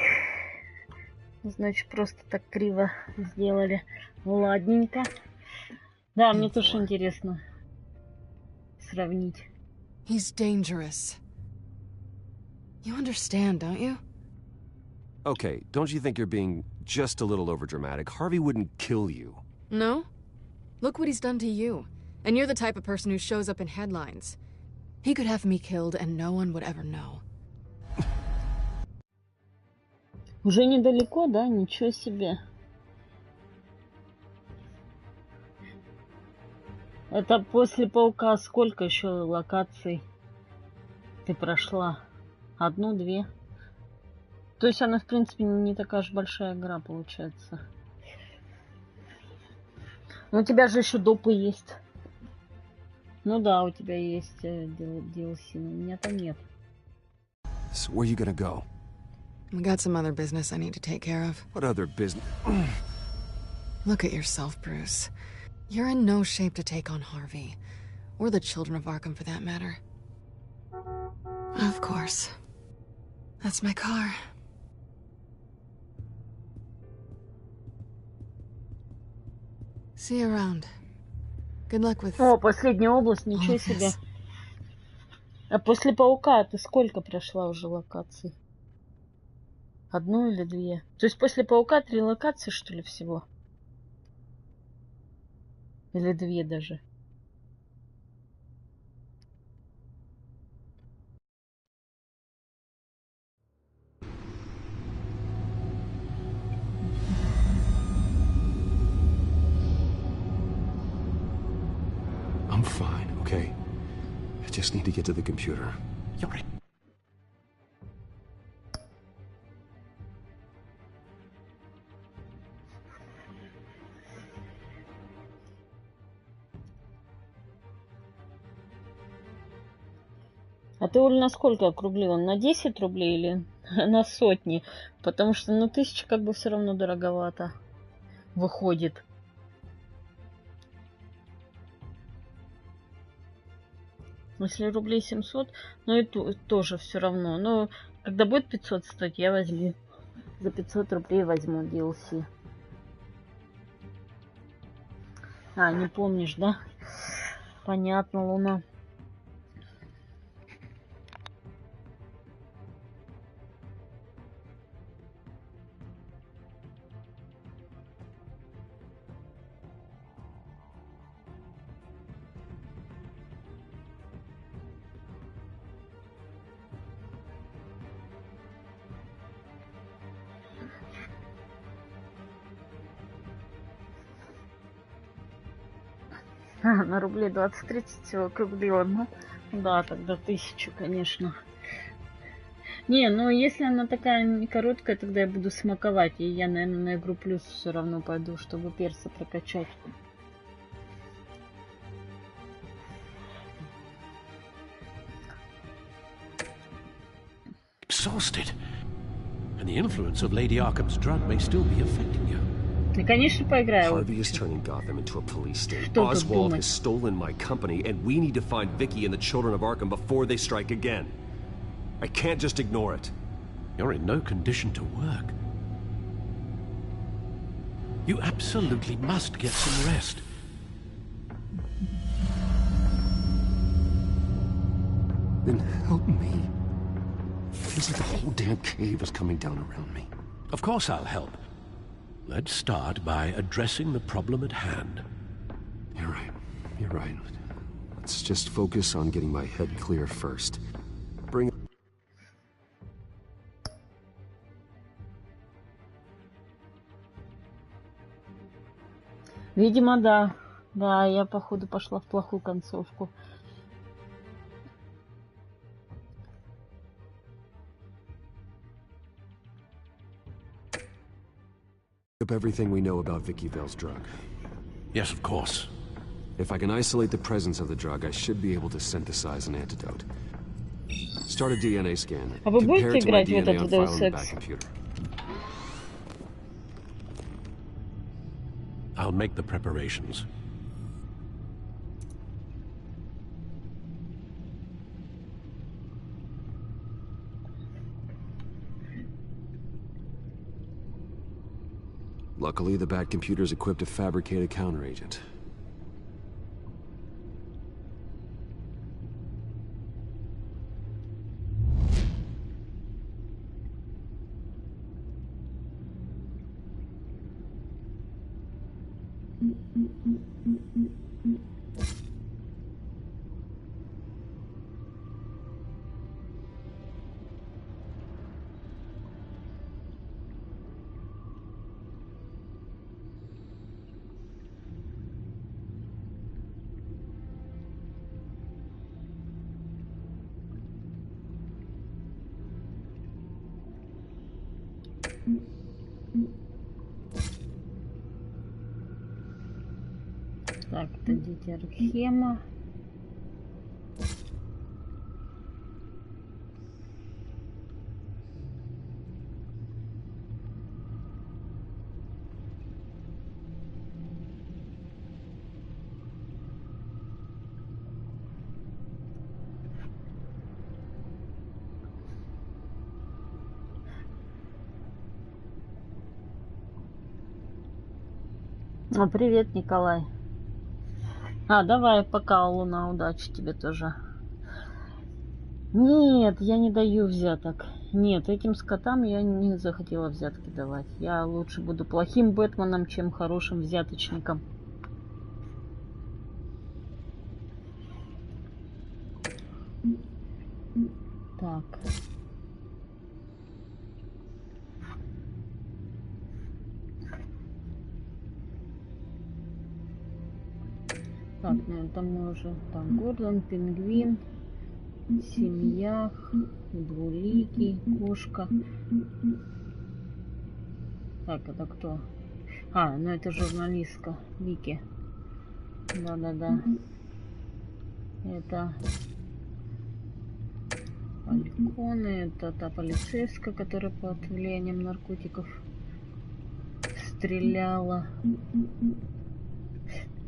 [SPEAKER 1] значит, просто так криво сделали. Ладненько. Да, мне тоже интересно сравнить.
[SPEAKER 2] He's dangerous. You understand, don't you?
[SPEAKER 5] Okay, don't you think you're being just a little overdramatic? Harvey wouldn't kill you.
[SPEAKER 2] No? Look what he's done to you. And you're the type of person who shows up in headlines. He could have me killed and no one would ever know.
[SPEAKER 1] Уже недалеко, да? Ничего себе. Это после Паука сколько еще локаций ты прошла? Одну, две? То есть она, в принципе, не такая уж большая игра получается. Но у тебя же еще допы есть. Ну да, у тебя есть DLC, но у меня там нет.
[SPEAKER 5] So where are you gonna go?
[SPEAKER 2] I got some other business I need to take care of.
[SPEAKER 5] What other business?
[SPEAKER 2] Look at yourself, Bruce. You're in no shape to take on Harvey. Or the children of Arkham, for that matter. Of course. That's my car. See you around. Good luck with...
[SPEAKER 1] О, последняя область, ничего себе. А после Паука ты сколько прошла уже локаций? Одну или две? То есть после Паука 3 локации, что ли, всего? Или 2 даже?
[SPEAKER 5] I'm fine, okay? I just need to get to the computer.
[SPEAKER 19] You're right.
[SPEAKER 1] А ты, Оль, на сколько округлила? На 10 рублей или на сотни? Потому что, ну, 1000 как бы все равно дороговато выходит. Если рублей 700, ну и тоже все равно. Но когда будет 500 стоить, я возьму. За 500 рублей возьму DLC. А, не помнишь, да? Понятно, Луна. На рублей 20-30 всего округлила. Ну, да, тогда 1000, конечно. Не, ну если она такая не короткая, тогда я буду смаковать. И я, наверное, на игру плюс все равно пойду, чтобы перса прокачать.
[SPEAKER 19] Exhausted. And the influence of Lady Arkham's drug may still be affecting you.
[SPEAKER 1] И, конечно, поиграю.
[SPEAKER 5] Harvey is turning Gotham into a police state.
[SPEAKER 1] Что тут
[SPEAKER 5] Oswald
[SPEAKER 1] думать?
[SPEAKER 5] has stolen my company, and we need to find Vicky and the children of Arkham before they strike again. I can't just ignore it.
[SPEAKER 19] You're in no condition to work. You absolutely must get some rest.
[SPEAKER 5] Then help me. Feels like the whole damn cave is coming down around me.
[SPEAKER 19] Of course I'll help. Let's start by addressing the problem at hand.
[SPEAKER 5] You're right. You're right. Let's just focus on getting my head clear first. Bring...
[SPEAKER 1] Видимо, да. Да, я, походу, пошла в плохую концовку.
[SPEAKER 5] Up everything we know about Vicky Vale's drug.
[SPEAKER 19] Yes, of course.
[SPEAKER 5] If I can isolate the presence of the drug, I should be able to synthesize an antidote. Start a DNA scan.
[SPEAKER 1] А вы
[SPEAKER 5] Compare
[SPEAKER 1] будете
[SPEAKER 5] it to my
[SPEAKER 1] играть в
[SPEAKER 5] DNA
[SPEAKER 1] этот
[SPEAKER 5] on file
[SPEAKER 1] Deus
[SPEAKER 5] in the
[SPEAKER 1] Ex?
[SPEAKER 5] back computer.
[SPEAKER 19] I'll make the preparations.
[SPEAKER 5] Luckily, the Bat computer's equipped to fabricate a counteragent.
[SPEAKER 1] Так, это дети Архема. О, привет, Николай. Давай, пока, Луна, удачи тебе тоже. Нет, я не даю взяток. Нет, этим скотам я не захотела взятки давать. Я лучше буду плохим Бэтменом, чем хорошим взяточником. Так. Так, ну это мы уже... Так, Гордон, пингвин, семья, двуликий, кошка. Так, это кто? Ну это журналистка, Вики. Да-да-да. Это... Фальконы, это та полицейская, которая под влиянием наркотиков стреляла.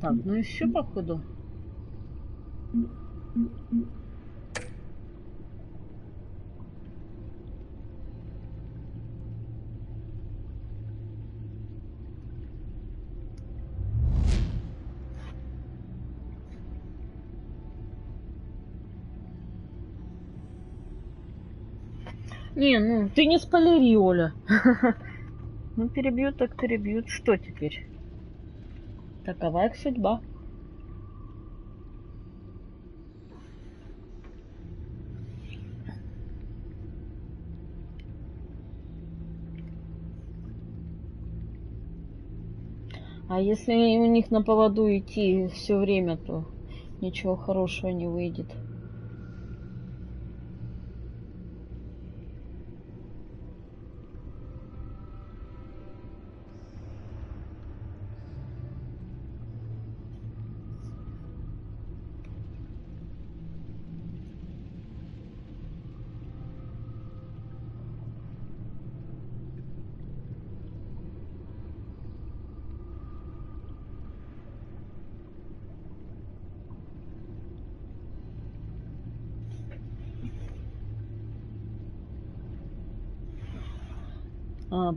[SPEAKER 1] Так, ну и все, походу. Не, ну ты не спойлери, Оля. Ну перебьют, так перебьют. Что теперь? Такова их судьба. А если у них на поводу идти все время, то ничего хорошего не выйдет.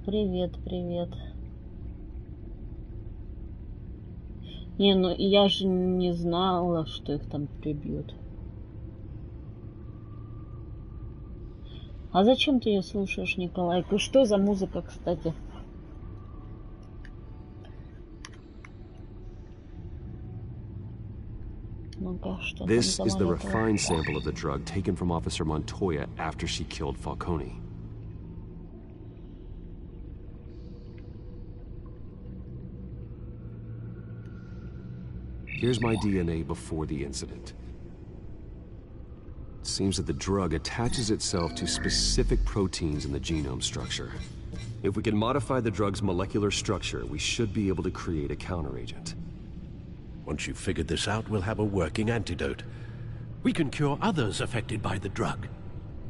[SPEAKER 1] Привет, привет. Не, ну я же не знала, что их там прибьют. А зачем ты ее слушаешь, Николай? И что за музыка, кстати? Ну-ка, что
[SPEAKER 5] This
[SPEAKER 1] там
[SPEAKER 5] is
[SPEAKER 1] за
[SPEAKER 5] the
[SPEAKER 1] молитва?
[SPEAKER 5] refined sample of the drug taken from Officer Montoya after she killed Falcone. Here's my DNA before the incident. It seems that the drug attaches itself to specific proteins in the genome structure. If we can modify the drug's molecular structure, we should be able to create a counteragent.
[SPEAKER 19] Once you've figured this out, we'll have a working antidote. We can cure others affected by the drug.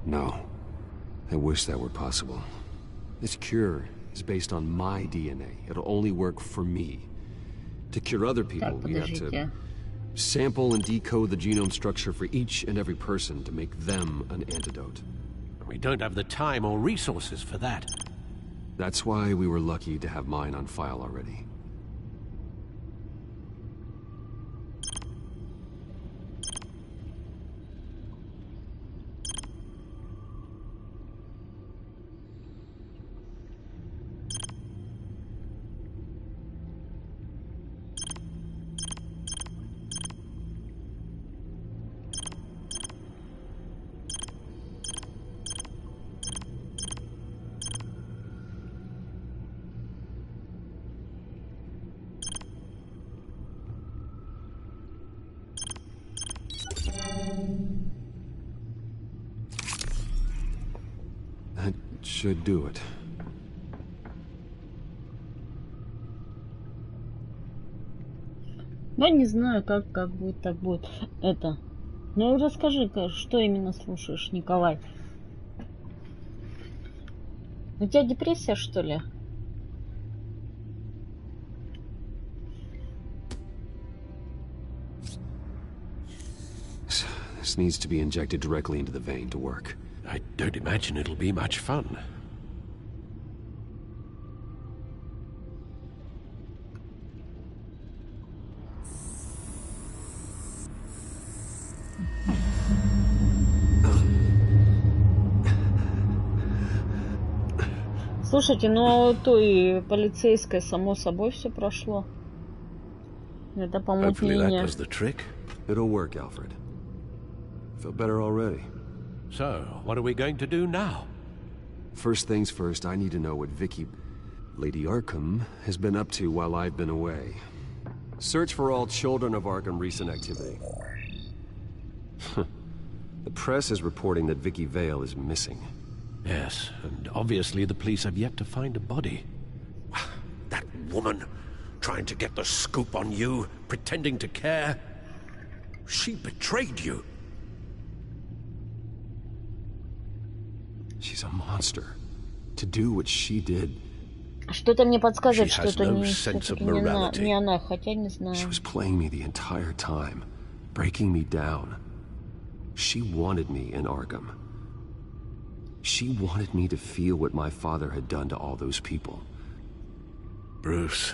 [SPEAKER 5] No. I wish that were possible. This cure is based on my DNA. It'll only work for me. To cure other people, we have to sample and decode the genome structure for each and every person to make them an antidote.
[SPEAKER 19] We don't have the time or resources for that.
[SPEAKER 5] That's why we were lucky to have mine on file already. That should do it.
[SPEAKER 1] Ну, не знаю, как будет, так будет. Это. Ну, расскажи, что именно слушаешь, Николай? У тебя депрессия, что ли?
[SPEAKER 5] This needs to be injected directly into the vein to work.
[SPEAKER 19] I don't imagine it'll be much fun.
[SPEAKER 1] Слушайте, ну то и полицейское само собой все прошло. Это помутнение.
[SPEAKER 19] Hopefully that does the trick.
[SPEAKER 5] It'll work, Alfred. I feel better already.
[SPEAKER 19] So, what are we going to do now?
[SPEAKER 5] First things first, I need to know what Lady Arkham, has been up to while I've been away. Search for all children of Arkham recent activity. The press is reporting that Vicky Vale is missing.
[SPEAKER 19] Yes, and obviously the police have yet to find a body. That woman, trying to get the scoop on you, pretending to care. She betrayed you.
[SPEAKER 5] She's a monster. To do what she did.
[SPEAKER 1] Что-то мне подсказывает, что это не она, хотя не знаю.
[SPEAKER 5] She was playing me the entire time, breaking me down. She wanted me in Arkham. She wanted me to feel what my father had done to all those people.
[SPEAKER 19] Bruce.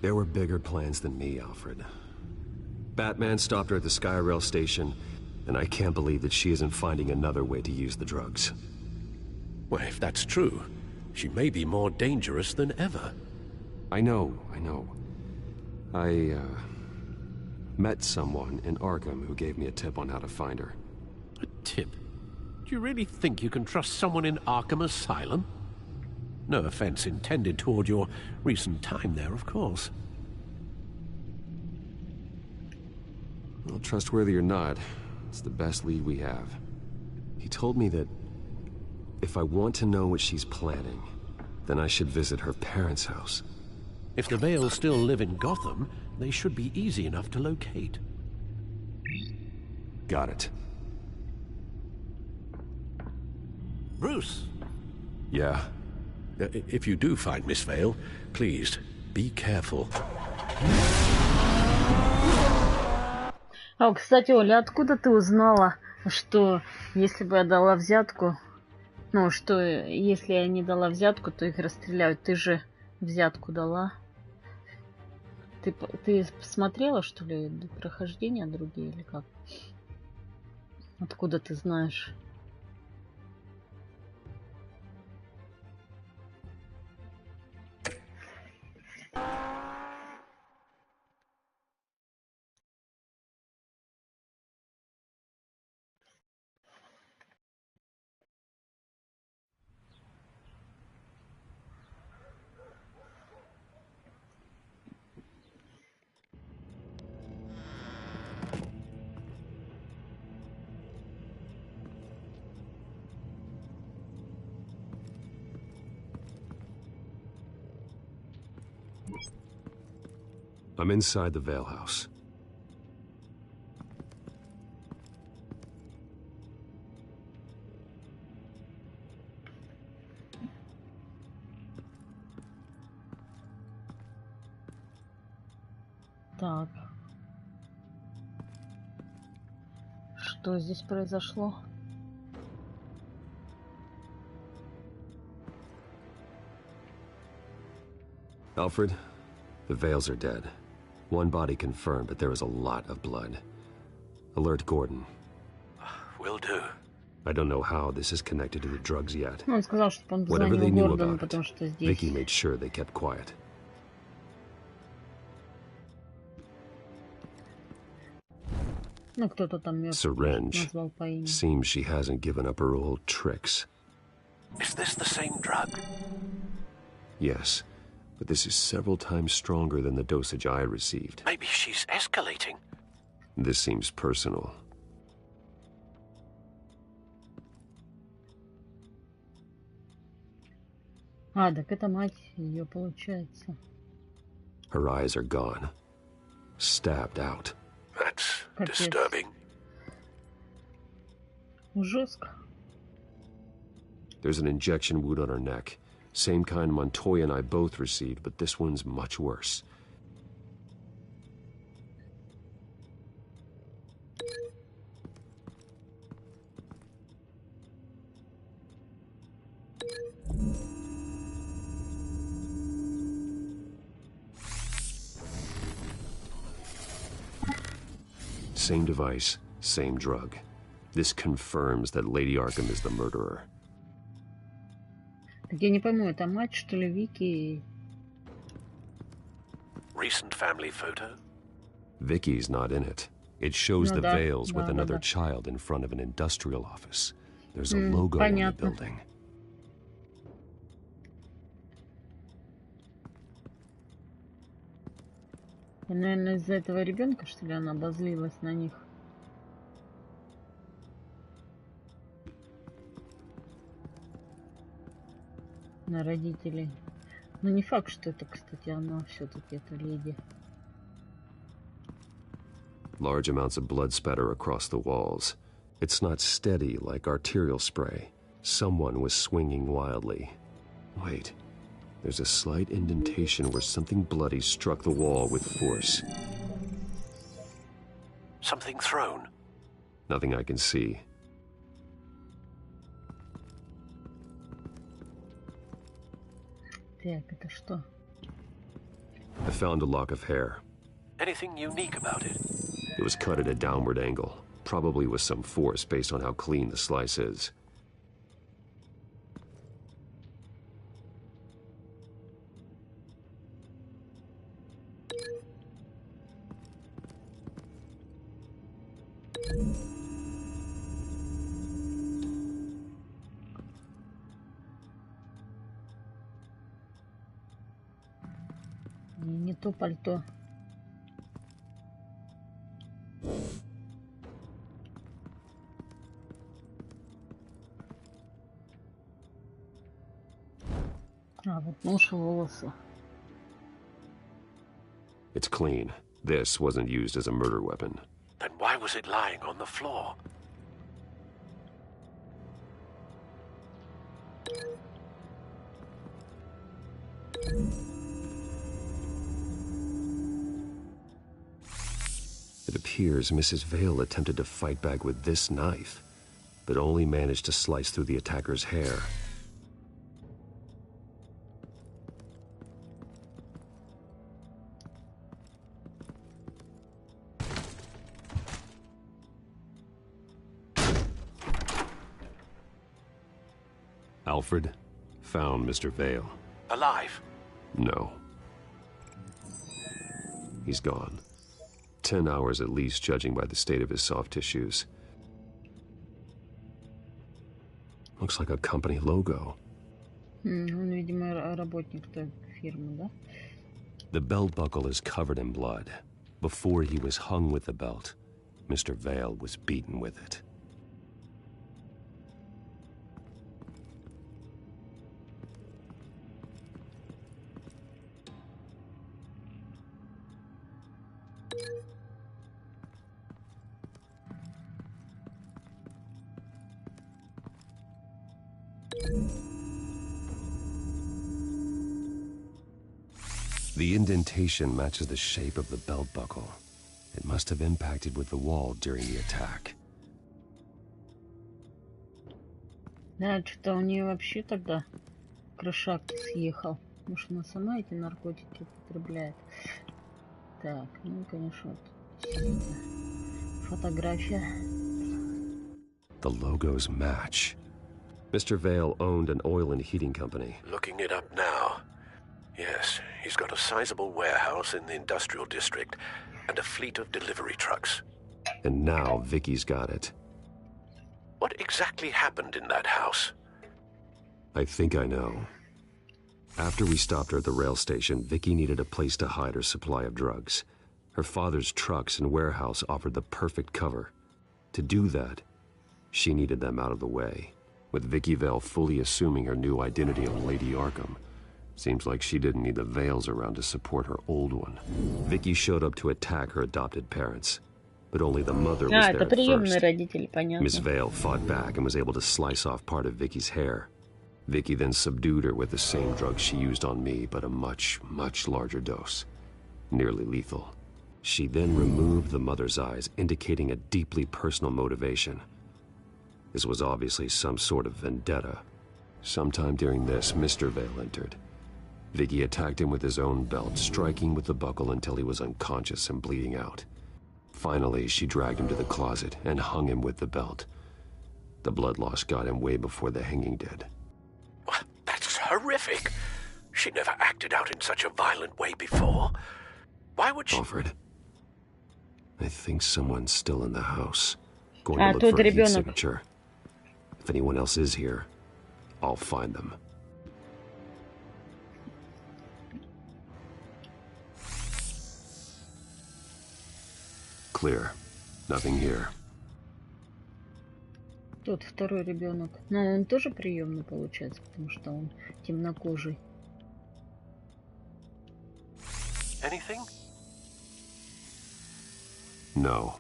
[SPEAKER 5] There were bigger plans than me, Alfred. Batman stopped her at the Skyrail station, and I can't believe that she isn't finding another way to use the drugs.
[SPEAKER 19] Well, if that's true, she may be more dangerous than ever.
[SPEAKER 5] I know. I met someone in Arkham who gave me a tip on how to find her.
[SPEAKER 19] A tip? Do you really think you can trust someone in Arkham Asylum? No offense intended toward your recent time there, of course.
[SPEAKER 5] Well, trustworthy or not, it's the best lead we have. He told me that if I want to know what she's planning, then I should visit her parents' house.
[SPEAKER 19] If the Vales still live in Gotham, they should be easy enough to locate.
[SPEAKER 5] Got it.
[SPEAKER 19] Bruce?
[SPEAKER 5] Yeah?
[SPEAKER 19] If you do find Miss Vale, please, be careful.
[SPEAKER 1] Кстати, Оля, откуда ты узнала, что если бы я дала взятку, ну, что если я не дала взятку, то их расстреляют? Ты же взятку дала. Ты смотрела, что ли, прохождения другие или как? Откуда ты знаешь?
[SPEAKER 5] I'm inside the Vale house.
[SPEAKER 1] Так. Что здесь произошло?
[SPEAKER 5] Alfred, the Vales are dead. One body confirmed, but there is a lot of blood. Alert Gordon.
[SPEAKER 19] Will do.
[SPEAKER 5] I don't know how this is connected to the drugs yet.
[SPEAKER 1] Он сказал, что он
[SPEAKER 5] Whatever they
[SPEAKER 1] позвонил
[SPEAKER 5] knew
[SPEAKER 1] Гордону,
[SPEAKER 5] about
[SPEAKER 1] потому
[SPEAKER 5] it,
[SPEAKER 1] что здесь.
[SPEAKER 5] Vicky made sure they kept quiet.
[SPEAKER 1] Ну, кто-то там
[SPEAKER 5] Syringe.
[SPEAKER 1] назвал по имени.
[SPEAKER 5] Seems she hasn't given up her old tricks.
[SPEAKER 19] Is this the same drug?
[SPEAKER 5] Yes, but this is several times stronger than the dosage I received.
[SPEAKER 19] Maybe she's escalating.
[SPEAKER 5] This seems personal.
[SPEAKER 1] Так это мать ее, получается.
[SPEAKER 5] Her eyes are gone. Stabbed out.
[SPEAKER 19] That's
[SPEAKER 1] Капец.
[SPEAKER 19] disturbing.
[SPEAKER 1] Жестко.
[SPEAKER 5] There's an injection wound on her neck. Same kind Montoya and I both received, but this one's much worse. Same device, same drug. This confirms that Lady Arkham is the murderer.
[SPEAKER 1] Так я не пойму, это мать, что ли, Вики?
[SPEAKER 19] Recent family photo?
[SPEAKER 5] Vicky's not in it. It shows the Vales with another child in front of an industrial office. There's a logo on the building.
[SPEAKER 1] Наверное, из-за этого ребенка, что ли, она обозлилась на них. На родителей. Но не факт, что это, кстати, она все-таки, это леди.
[SPEAKER 5] Large amounts of blood spatter across the walls. It's not steady like arterial spray. Someone was swinging wildly. Wait, there's a slight indentation where something bloody struck the wall with force.
[SPEAKER 19] Something thrown?
[SPEAKER 5] Nothing I can see.
[SPEAKER 1] Так, это что?
[SPEAKER 5] I found a lock of hair.
[SPEAKER 19] Anything unique about it?
[SPEAKER 5] It was cut at a downward angle, probably with some force based on how clean the slice is.
[SPEAKER 1] Не то пальто. А, вот нож и волосы.
[SPEAKER 5] It's clean. This wasn't used as a murder weapon.
[SPEAKER 19] Then why was it lying on the floor?
[SPEAKER 5] It appears Mrs. Vale attempted to fight back with this knife, but only managed to slice through the attacker's hair. Alfred found Mr. Vale.
[SPEAKER 19] Alive?
[SPEAKER 5] No. He's gone. 10 hours at least, judging by the state of his soft tissues. Looks like a company logo.
[SPEAKER 1] Он, видимо, работник той фирмы, да?
[SPEAKER 5] The belt buckle is covered in blood. Before he was hung with the belt, Mr. Vale was beaten with it. The indentation matches the shape of the belt buckle. It must have impacted with the wall during the attack.
[SPEAKER 1] Да, что-то у нее вообще тогда крышак съехал. Может, она сама эти наркотики употребляет. Так, ну, конечно, вот фотография.
[SPEAKER 5] The logos match. Mr. Vale owned an oil and heating company.
[SPEAKER 19] Looking it up now. Yes, he's got a sizable warehouse in the industrial district and a fleet of delivery trucks.
[SPEAKER 5] And now Vicky's got it.
[SPEAKER 19] What exactly happened in that house?
[SPEAKER 5] I think I know. After we stopped her at the rail station, Vicky needed a place to hide her supply of drugs. Her father's trucks and warehouse offered the perfect cover. To do that, she needed them out of the way. With Vicky Vale fully assuming her new identity of Lady Arkham, seems like she didn't need the Vales around to support her old one. Vicky showed up to attack her adopted parents, but only the mother was there at first. Miss Vale fought back and was able to slice off part of Vicky's hair. Vicky then subdued her with the same drug she used on me, but a much, much larger dose. Nearly lethal. She then removed the mother's eyes, indicating a deeply personal motivation. This was obviously some sort of vendetta. Sometime during this, Mr. Vale entered. Vicky attacked him with his own belt, striking with the buckle until he was unconscious and bleeding out. Finally, she dragged him to the closet and hung him with the belt. The blood loss got him way before the hanging did.
[SPEAKER 19] What? That's horrific. She never acted out in such a violent way before. Why would she...
[SPEAKER 5] Alfred, I think someone's still in the house. Going to look for a heat signature. If anyone else is here, I'll find them. Clear. Nothing here.
[SPEAKER 1] Тут второй ребенок. Но он тоже приемный получается, потому что он темнокожий.
[SPEAKER 19] Anything?
[SPEAKER 5] No.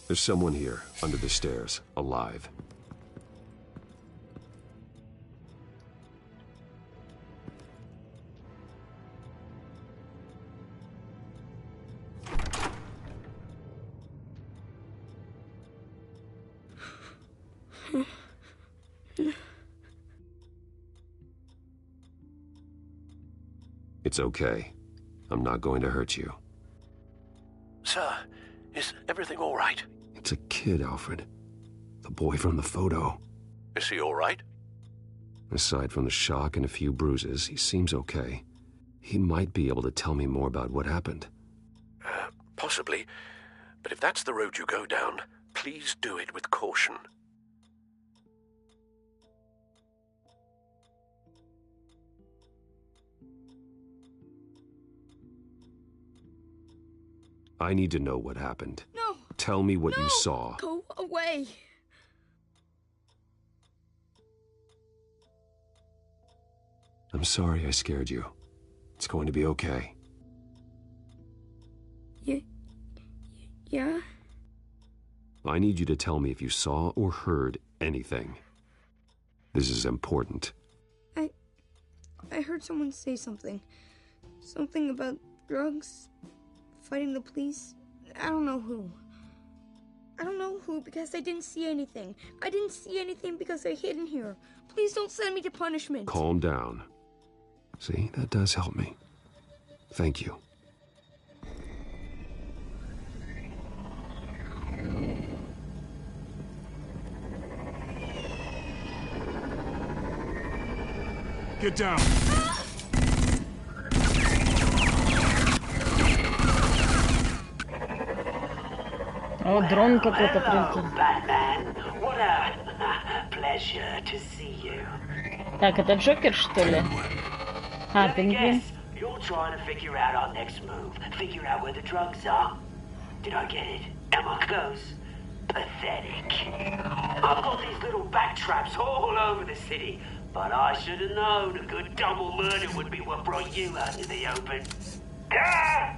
[SPEAKER 5] There's someone here, under the stairs, alive. It's okay. I'm not going to hurt you.
[SPEAKER 19] Sir, is everything all right?
[SPEAKER 5] It's a kid, Alfred. The boy from the photo.
[SPEAKER 19] Is he all right?
[SPEAKER 5] Aside from the shock and a few bruises, he seems okay. He might be able to tell me more about what happened.
[SPEAKER 19] Possibly. But if that's the road you go down, please do it with caution.
[SPEAKER 5] I need to know what happened.
[SPEAKER 20] No.
[SPEAKER 5] Tell me what you saw.
[SPEAKER 20] Go away.
[SPEAKER 5] I'm sorry I scared you. It's going to be okay.
[SPEAKER 20] Yeah?
[SPEAKER 5] I need you to tell me if you saw or heard anything. This is important.
[SPEAKER 20] I heard someone say something. Something about drugs, fighting the police. I don't know who. I don't know who because I didn't see anything. I didn't see anything because I hid in here. Please don't send me to punishment.
[SPEAKER 5] Calm down. See, that does help me. Thank you.
[SPEAKER 18] Get down.
[SPEAKER 1] О, дрон какой-то прилетел. Так, это Джокер, что ли? А, пингвин.
[SPEAKER 21] You're trying to figure out our next move. Figure out where the drugs are. Did I get it? Am I close? Pathetic. I've got these little back traps all over the city, but I should have known a good double murder would be what brought you out in the open. Ah!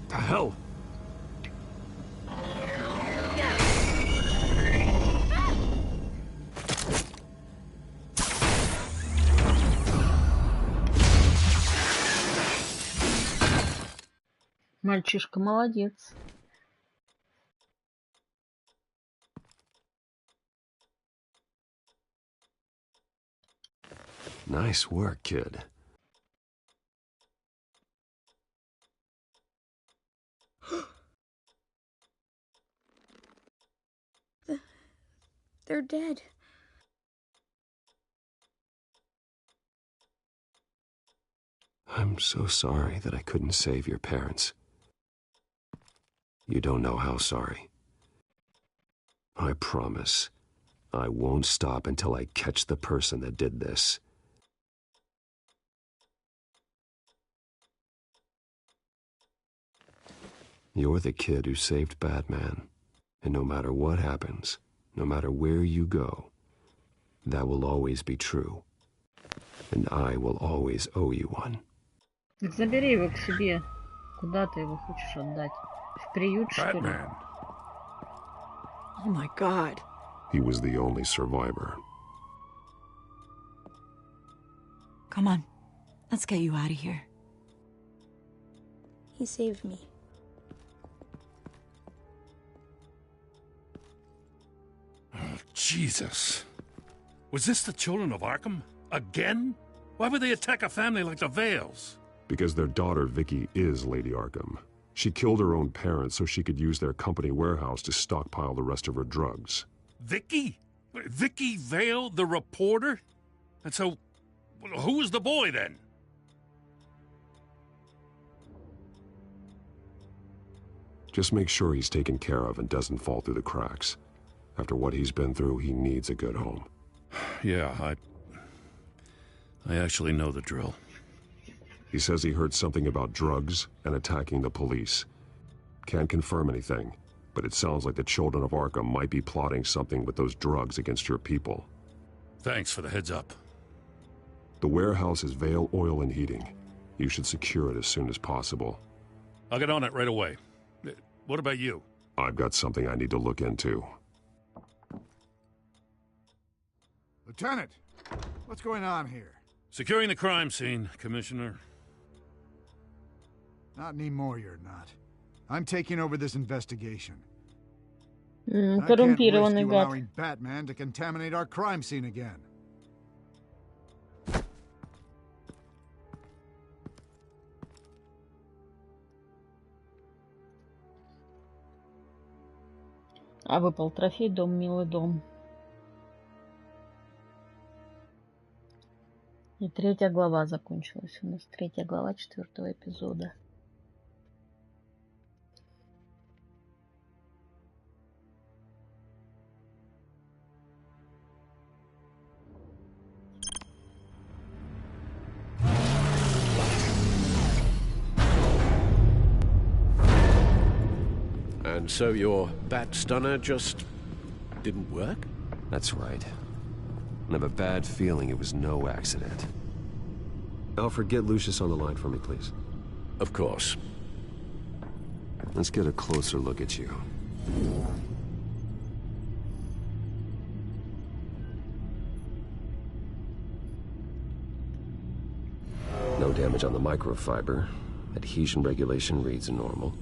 [SPEAKER 5] The hell?
[SPEAKER 1] Мальчишка молодец.
[SPEAKER 5] Nice work, kid.
[SPEAKER 20] They're dead.
[SPEAKER 5] I'm so sorry that I couldn't save your parents. You don't know how sorry. I promise, I won't stop until I catch the person that did this. You're the kid who saved Batman, and no matter what happens, no matter where you go, that will always be true, and I will always owe you one.
[SPEAKER 1] Забери его к себе. Куда ты его хочешь отдать? В приют, что ли?
[SPEAKER 2] Oh my God.
[SPEAKER 5] He was the only survivor.
[SPEAKER 4] Come on. Let's get you out of here.
[SPEAKER 20] He saved me.
[SPEAKER 6] Oh, Jesus. Was this the children of Arkham? Again? Why would they attack a family like the Vales?
[SPEAKER 3] Because their daughter, Vicky, is Lady Arkham. She killed her own parents so she could use their company warehouse to stockpile the rest of her drugs.
[SPEAKER 6] Vicky? Vicky Vale, the reporter? And so, who was the boy then?
[SPEAKER 3] Just make sure he's taken care of and doesn't fall through the cracks. After what he's been through, he needs a good home.
[SPEAKER 6] Yeah, I actually know the drill.
[SPEAKER 3] He says he heard something about drugs and attacking the police. Can't confirm anything, but it sounds like the children of Arkham might be plotting something with those drugs against your people.
[SPEAKER 6] Thanks for the heads up.
[SPEAKER 3] The warehouse is Vale Oil and Heating. You should secure it as soon as possible.
[SPEAKER 6] I'll get on it right away. What about you?
[SPEAKER 3] I've got something I need to look into.
[SPEAKER 14] Lieutenant, what's going on here?
[SPEAKER 6] Securing the crime scene, Commissioner.
[SPEAKER 14] Not anymore, you're not. I'm taking over this investigation. I can't risk
[SPEAKER 1] Коррумпированный
[SPEAKER 14] you
[SPEAKER 1] гад.
[SPEAKER 14] allowing Batman to contaminate our crime scene again.
[SPEAKER 1] А выпал трофей, дом, милый дом. И 3-я глава закончилась. У нас 3-я глава 4-го эпизода.
[SPEAKER 19] And so your bat stunner just didn't work?
[SPEAKER 5] That's right. I have a bad feeling it was no accident. Alfred, get Lucius on the line for me, please.
[SPEAKER 19] Of course.
[SPEAKER 5] Let's get a closer look at you. No damage on the microfiber. Adhesion regulation reads normal.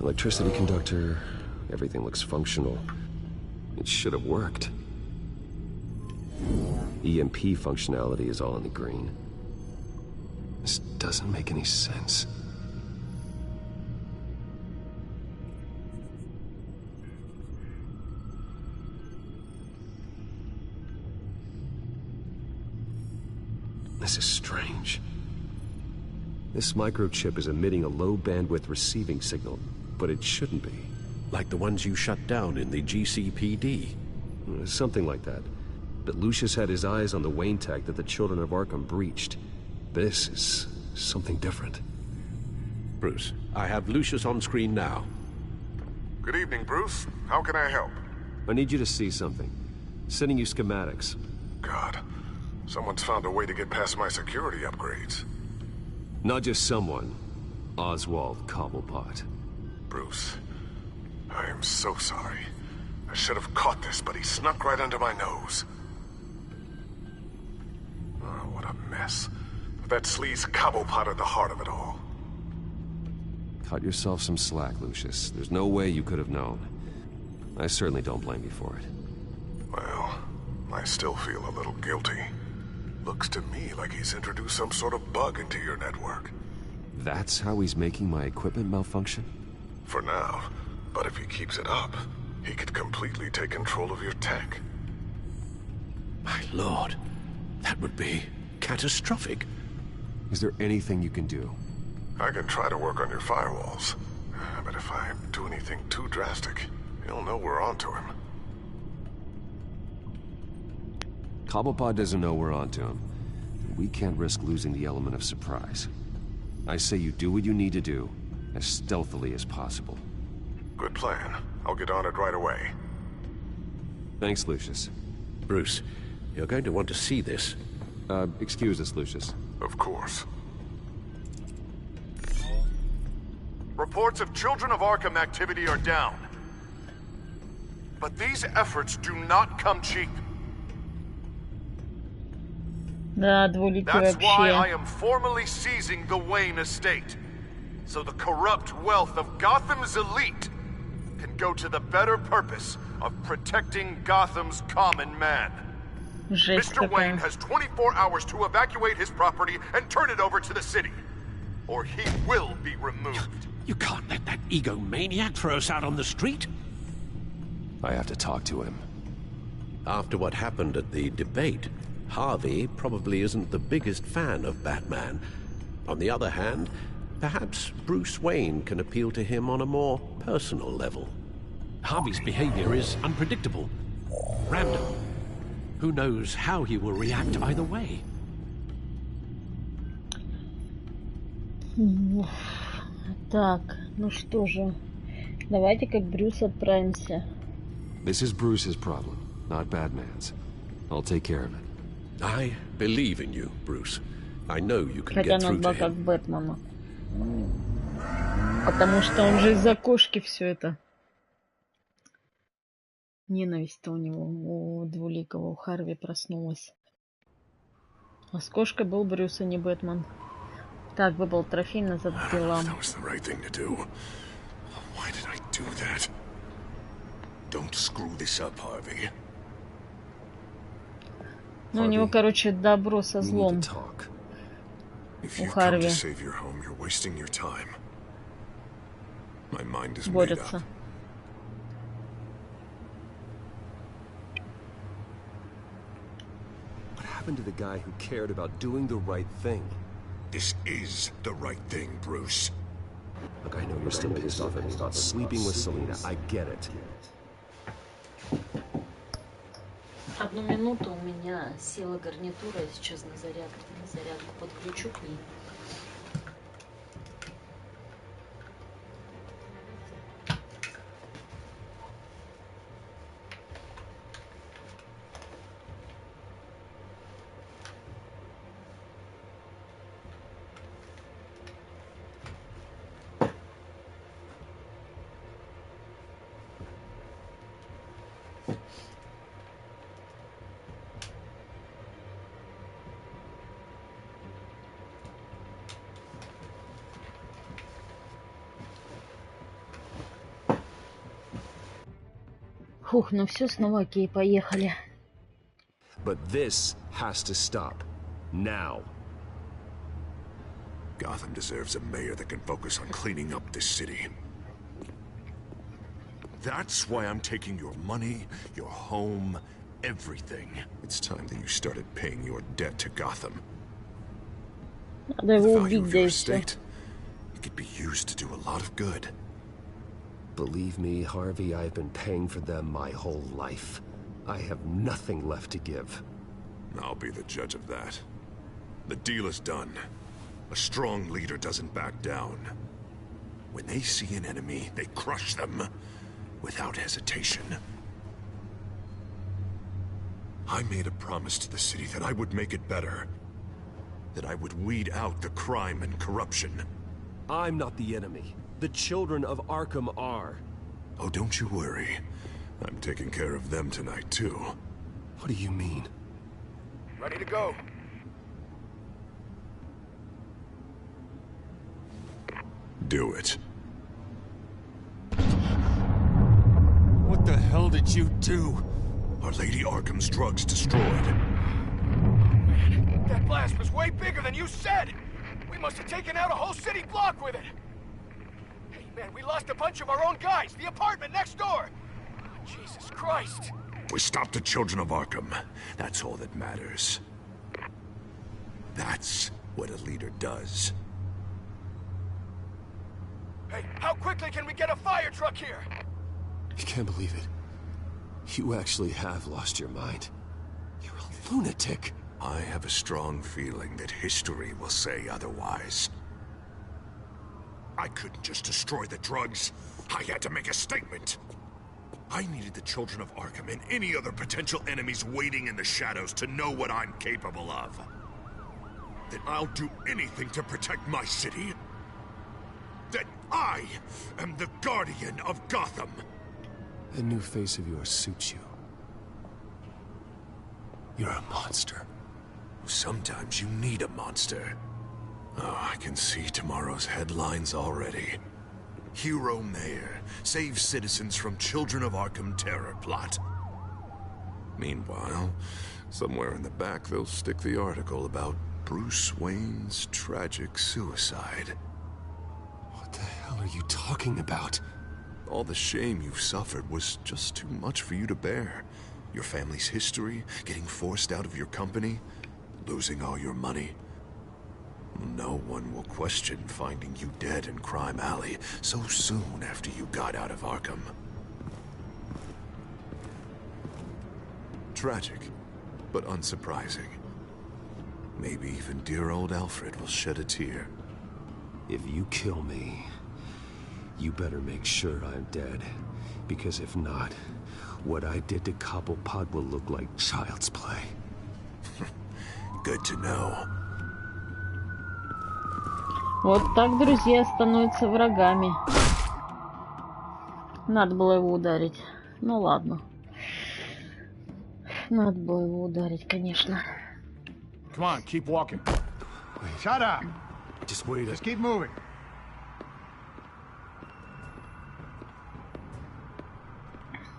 [SPEAKER 5] Electricity conductor, everything looks functional. It should have worked. EMP functionality is all in the green. This doesn't make any sense. This is strange. This microchip is emitting a low-bandwidth receiving signal, but it shouldn't be.
[SPEAKER 19] Like the ones you shut down in the GCPD?
[SPEAKER 5] Something like that. But Lucius had his eyes on the Wayne tag that the children of Arkham breached. This is something different.
[SPEAKER 19] Bruce, I have Lucius on screen now.
[SPEAKER 3] Good evening, Bruce. How can I help?
[SPEAKER 5] I need you to see something. Sending you schematics.
[SPEAKER 3] God, someone's found a way to get past my security upgrades.
[SPEAKER 5] Not just someone. Oswald Cobblepot.
[SPEAKER 3] Bruce, I am so sorry. I should have caught this, but he snuck right under my nose. Oh, what a mess. That sleaze Cobblepot at the heart of it all.
[SPEAKER 5] Cut yourself some slack, Lucius. There's no way you could have known. I certainly don't blame you for it.
[SPEAKER 3] Well, I still feel a little guilty. Looks to me like he's introduced some sort of bug into your network.
[SPEAKER 5] That's how he's making my equipment malfunction?
[SPEAKER 3] For now. But if he keeps it up, he could completely take control of your tech.
[SPEAKER 19] My lord, that would be catastrophic.
[SPEAKER 5] Is there anything you can do?
[SPEAKER 3] I can try to work on your firewalls. But if I do anything too drastic, he'll know we're onto him.
[SPEAKER 5] Cobblepot doesn't know we're onto him. We can't risk losing the element of surprise. I say you do what you need to do, as stealthily as possible.
[SPEAKER 3] Good plan. I'll get on it right away.
[SPEAKER 5] Thanks, Lucius.
[SPEAKER 19] Bruce, you're going to want to see this.
[SPEAKER 5] Excuse us, Lucius.
[SPEAKER 15] Of course. Reports of Children of Arkham activity are down. But these efforts do not come cheap.
[SPEAKER 1] Да, двуликий
[SPEAKER 15] That's why I
[SPEAKER 1] вообще.
[SPEAKER 15] am formally seizing the Wayne estate, so the corrupt wealth of Gotham's elite can go to the better purpose of protecting Gotham's common man.
[SPEAKER 1] Жесть
[SPEAKER 15] Mr. Wayne
[SPEAKER 1] какая.
[SPEAKER 15] has 24 hours to evacuate his property and turn it over to the city, or he will be removed.
[SPEAKER 19] You can't let that egomaniac throw us out on the street.
[SPEAKER 5] I have to talk to him.
[SPEAKER 19] After what happened at the debate, Harvey probably isn't the biggest fan of Batman. On the other hand, perhaps Bruce Wayne can appeal to him on a more personal level. Harvey's behavior is unpredictable, random. Who knows how he will react either way?
[SPEAKER 1] Так, ну что же. Давайте как Брюс отправимся.
[SPEAKER 5] This is Bruce's problem, not Batman's. I'll take care of it.
[SPEAKER 19] I believe in you, Bruce. I know you can
[SPEAKER 1] Хотя
[SPEAKER 19] get through to
[SPEAKER 1] надо как
[SPEAKER 19] him.
[SPEAKER 1] Бэтмена. Потому что он же из-за кошки все это. Ненависть-то у него, у двуликого, у Харви проснулась. А с кошкой был Брюс, а не Бэтмен. Так, выпал трофей, назад к делам.
[SPEAKER 15] That was the right thing to do. Why did I do that? Don't screw this up, Harvey.
[SPEAKER 1] Ну, у него, короче, добро со злом.
[SPEAKER 15] If
[SPEAKER 1] У
[SPEAKER 15] you come
[SPEAKER 1] Харви
[SPEAKER 15] to save your home, you're wasting your time. My mind is made
[SPEAKER 1] борются.
[SPEAKER 15] up.
[SPEAKER 5] What happened to the guy who cared about doing the right thing?
[SPEAKER 15] This is the right thing, Bruce.
[SPEAKER 5] Look, I know you're still pissed off at me about sleeping with Selina. I get it.
[SPEAKER 1] Одну минуту, у меня села гарнитура, я сейчас на зарядку подключу к ней. Фух, ну все, снова окей, поехали.
[SPEAKER 5] But this has to stop. Now.
[SPEAKER 15] Gotham deserves a mayor that can focus on cleaning up this city. That's why I'm taking your money, your home, everything. It's time that you started paying your debt to Gotham.
[SPEAKER 1] Надо его
[SPEAKER 15] The value
[SPEAKER 1] убить,
[SPEAKER 15] of
[SPEAKER 1] да
[SPEAKER 15] your
[SPEAKER 1] и все.
[SPEAKER 15] estate, it could be used to do a lot of good.
[SPEAKER 5] Believe me, Harvey, I've been paying for them my whole life. I have nothing left to give.
[SPEAKER 15] I'll be the judge of that. The deal is done. A strong leader doesn't back down. When they see an enemy, they crush them without hesitation. I made a promise to the city that I would make it better. That I would weed out the crime and corruption.
[SPEAKER 5] I'm not the enemy. The children of Arkham are.
[SPEAKER 15] Oh, don't you worry. I'm taking care of them tonight, too.
[SPEAKER 5] What do you mean?
[SPEAKER 18] Ready to go.
[SPEAKER 15] Do it.
[SPEAKER 18] What the hell did you do?
[SPEAKER 15] Are Lady Arkham's drugs destroyed?
[SPEAKER 18] That blast was way bigger than you said! We must have taken out a whole city block with it! Hey, man, we lost a bunch of our own guys! The apartment next door! Jesus Christ!
[SPEAKER 15] We stopped the children of Arkham. That's all that matters. That's what a leader does.
[SPEAKER 18] Hey, how quickly can we get a fire truck here?
[SPEAKER 5] I can't believe it. You actually have lost your mind. You're a lunatic.
[SPEAKER 15] I have a strong feeling that history will say otherwise. I couldn't just destroy the drugs. I had to make a statement. I needed the children of Arkham and any other potential enemies waiting in the shadows to know what I'm capable of. that I'll do anything to protect my city? That I am the guardian of Gotham?
[SPEAKER 5] The new face of yours suits you. You're a monster.
[SPEAKER 15] Sometimes you need a monster. Oh, I can see tomorrow's headlines already. Hero Mayor saves citizens from Children of Arkham terror plot. Meanwhile, somewhere in the back they'll stick the article about Bruce Wayne's tragic suicide.
[SPEAKER 5] What the hell are you talking about?
[SPEAKER 15] All the shame you've suffered was just too much for you to bear. Your family's history, getting forced out of your company, losing all your money. No one will question finding you dead in Crime Alley so soon after you got out of Arkham. Tragic, but unsurprising. Maybe even dear old Alfred will shed a tear.
[SPEAKER 5] If you kill me, you better make sure I'm dead. Because if not, what I did to Cobblepot will look like child's play.
[SPEAKER 15] Good to know.
[SPEAKER 1] Вот так друзья становятся врагами. Надо было его ударить. Ну ладно. Надо было его ударить, конечно.
[SPEAKER 18] Come on, keep walking. Shut up.
[SPEAKER 5] Just wait.
[SPEAKER 18] Just keep moving.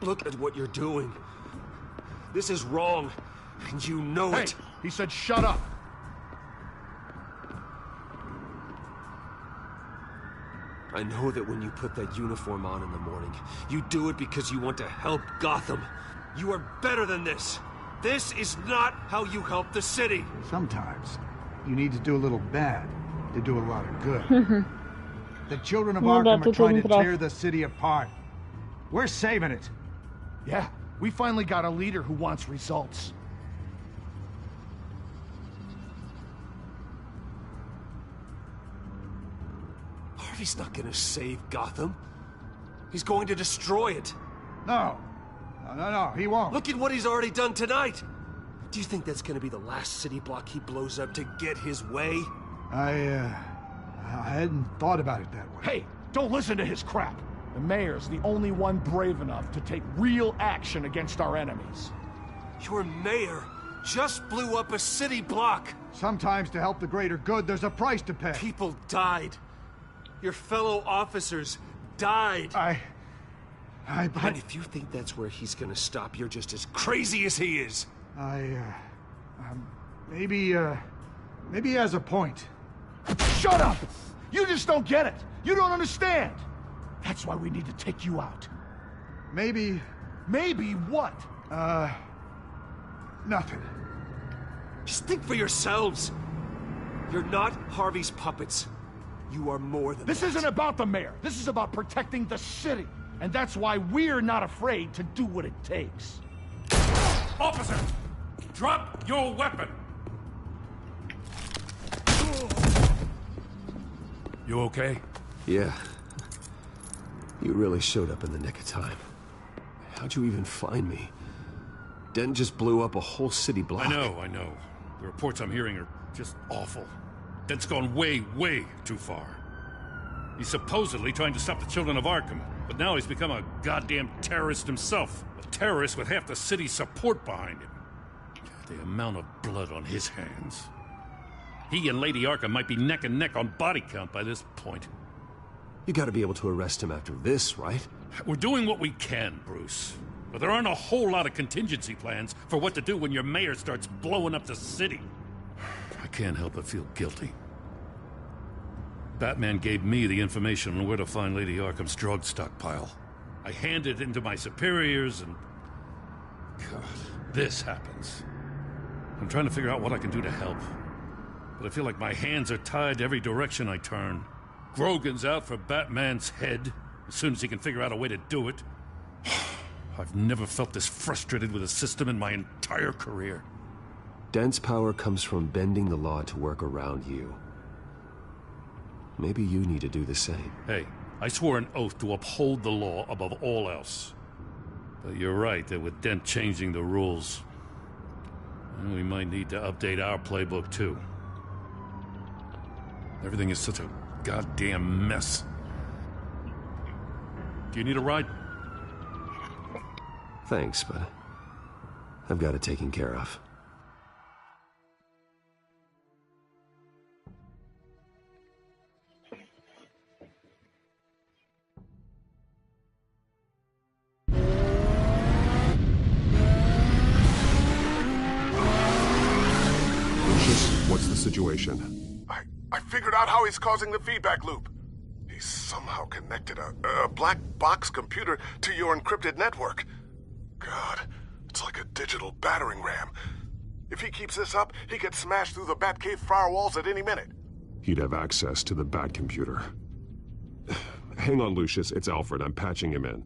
[SPEAKER 5] Look at what you're doing. This is wrong, and you know it.
[SPEAKER 18] He said shut up.
[SPEAKER 5] I know that when you put that uniform on in the morning, you do it because you want to help Gotham. You are better than this. This is not how you help the city.
[SPEAKER 12] Sometimes you need to do a little bad to do a lot of good. The children of Arkham are trying to tear the city apart. We're saving it.
[SPEAKER 18] Yeah, we finally got a leader who wants results.
[SPEAKER 5] Harvey's not gonna save Gotham. He's going to destroy it.
[SPEAKER 12] No, he won't.
[SPEAKER 5] Look at what he's already done tonight. Do you think that's gonna be the last city block he blows up to get his way?
[SPEAKER 12] I hadn't thought about it that way.
[SPEAKER 18] Hey, don't listen to his crap. The mayor's the only one brave enough to take real action against our enemies.
[SPEAKER 5] Your mayor just blew up a city block.
[SPEAKER 12] Sometimes to help the greater good, there's a price to pay.
[SPEAKER 5] People died. Your fellow officers died. And if you think that's where he's gonna stop, you're just as crazy as he is.
[SPEAKER 12] Maybe he has a point.
[SPEAKER 18] Shut up! You just don't get it. You don't understand. That's why we need to take you out.
[SPEAKER 12] Maybe
[SPEAKER 18] what?
[SPEAKER 12] Nothing.
[SPEAKER 5] Just think for yourselves. You're not Harvey's puppets. You are more than
[SPEAKER 18] This isn't about the mayor. This is about protecting the city. And that's why we're not afraid to do what it takes.
[SPEAKER 6] Officer! Drop your weapon! You okay?
[SPEAKER 5] Yeah. You really showed up in the nick of time. How'd you even find me? Den just blew up a whole city block.
[SPEAKER 6] I know. The reports I'm hearing are just awful. Dent's gone way, way too far. He's supposedly trying to stop the children of Arkham, but now he's become a goddamn terrorist himself. A terrorist with half the city's support behind him. The amount of blood on his hands. He and Lady Arkham might be neck and neck on body count by this point.
[SPEAKER 5] You gotta be able to arrest him after this, right?
[SPEAKER 6] We're doing what we can, Bruce. But there aren't a whole lot of contingency plans for what to do when your mayor starts blowing up the city. I can't help but feel guilty. Batman gave me the information on where to find Lady Arkham's drug stockpile. I handed it into my superiors and... God, this happens. I'm trying to figure out what I can do to help. But I feel like my hands are tied every direction I turn. Grogan's out for Batman's head, as soon as he can figure out a way to do it. I've never felt this frustrated with a system in my entire career.
[SPEAKER 5] Dent's power comes from bending the law to work around you. Maybe you need to do the same.
[SPEAKER 6] Hey, I swore an oath to uphold the law above all else. But you're right that with Dent changing the rules, we might need to update our playbook too. Everything is such a goddamn mess. Do you need a ride?
[SPEAKER 5] Thanks, but I've got it taken care of.
[SPEAKER 3] What's the situation?
[SPEAKER 15] I figured out how he's causing the feedback loop. He's somehow connected a black box computer to your encrypted network. God, it's like a digital battering ram. If he keeps this up, he could smash through the Batcave firewalls at any minute.
[SPEAKER 3] He'd have access to the Bat computer. Hang on, Lucius. It's Alfred. I'm patching him in.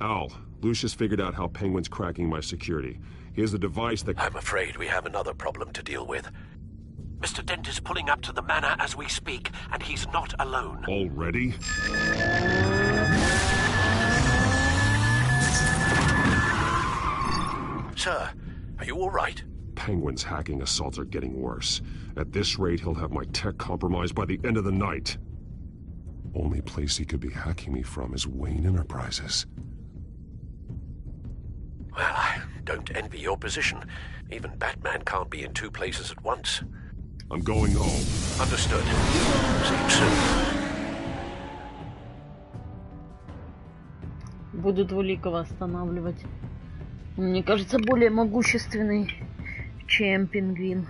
[SPEAKER 3] Al, Lucius figured out how Penguin's cracking my security. He has a device that...
[SPEAKER 19] I'm afraid we have another problem to deal with. Mr. Dent is pulling up to the manor as we speak, and he's not alone.
[SPEAKER 3] Already?
[SPEAKER 19] Sir, are you all right?
[SPEAKER 3] Penguin's hacking assaults are getting worse. At this rate, he'll have my tech compromised by the end of the night. Only place he could be hacking me from is Wayne Enterprises.
[SPEAKER 19] Well, I don't envy your position. Even Batman can't be in two places at once.
[SPEAKER 3] I'm going home.
[SPEAKER 19] Understood. See you soon.
[SPEAKER 1] Буду Двуликова останавливать. Мне кажется, более могущественный, чем Пингвин.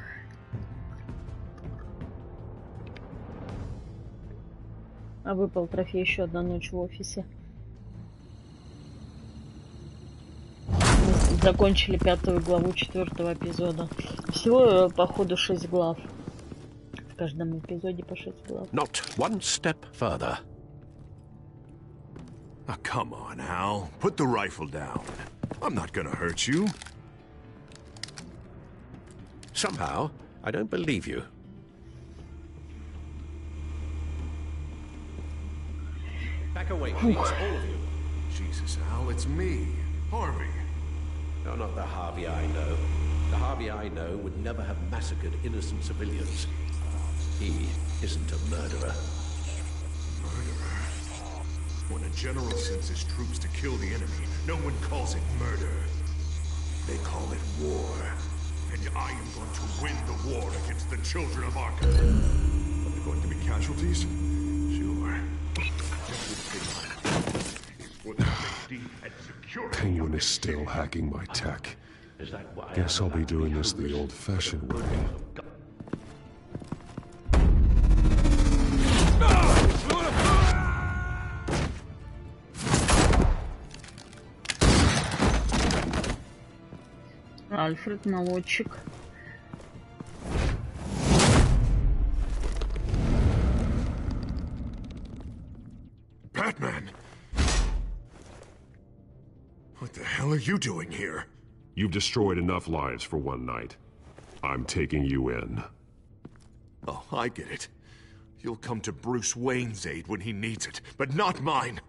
[SPEAKER 1] А выпал трофей еще одна ночь в офисе. Мы закончили 5-ю главу 4-го эпизода. Всего, походу, 6 глав. В каждом эпизоде по 6 глав.
[SPEAKER 19] Not one step further.
[SPEAKER 11] Oh, come on, Al. Put the rifle down. I'm not gonna hurt you.
[SPEAKER 19] Somehow, I don't believe you. Back away, please, all of you.
[SPEAKER 11] Jesus, Al, it's me, Harvey.
[SPEAKER 19] No, not the Harvey I know. The Harvey I know would never have massacred innocent civilians. He isn't a murderer.
[SPEAKER 11] Murderer? When a general sends his troops to kill the enemy, no one calls it murder. They call it war. And I am going to win the war against the children of Arkham. Are there going to be casualties? Sure. For the safety and security.
[SPEAKER 3] Penguin is still hacking my tech. Guess I'll be doing this the old-fashioned way.
[SPEAKER 1] Альфред, молодчик.
[SPEAKER 11] Batman! What the hell are you doing here?
[SPEAKER 3] You've destroyed enough lives for one night. I'm taking you in.
[SPEAKER 11] Oh, I get it. You'll come to Bruce Wayne's aid when he needs it, but not mine.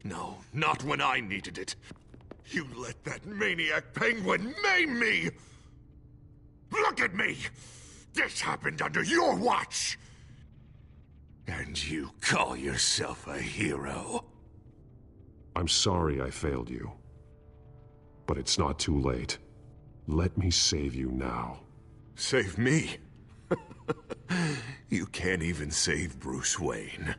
[SPEAKER 11] No, not when I needed it. You let that maniac Penguin maim me! Look at me! This happened under your watch! And you call yourself a hero?
[SPEAKER 3] I'm sorry I failed you. But it's not too late. Let me save you now.
[SPEAKER 11] Save me? You can't even save Bruce Wayne.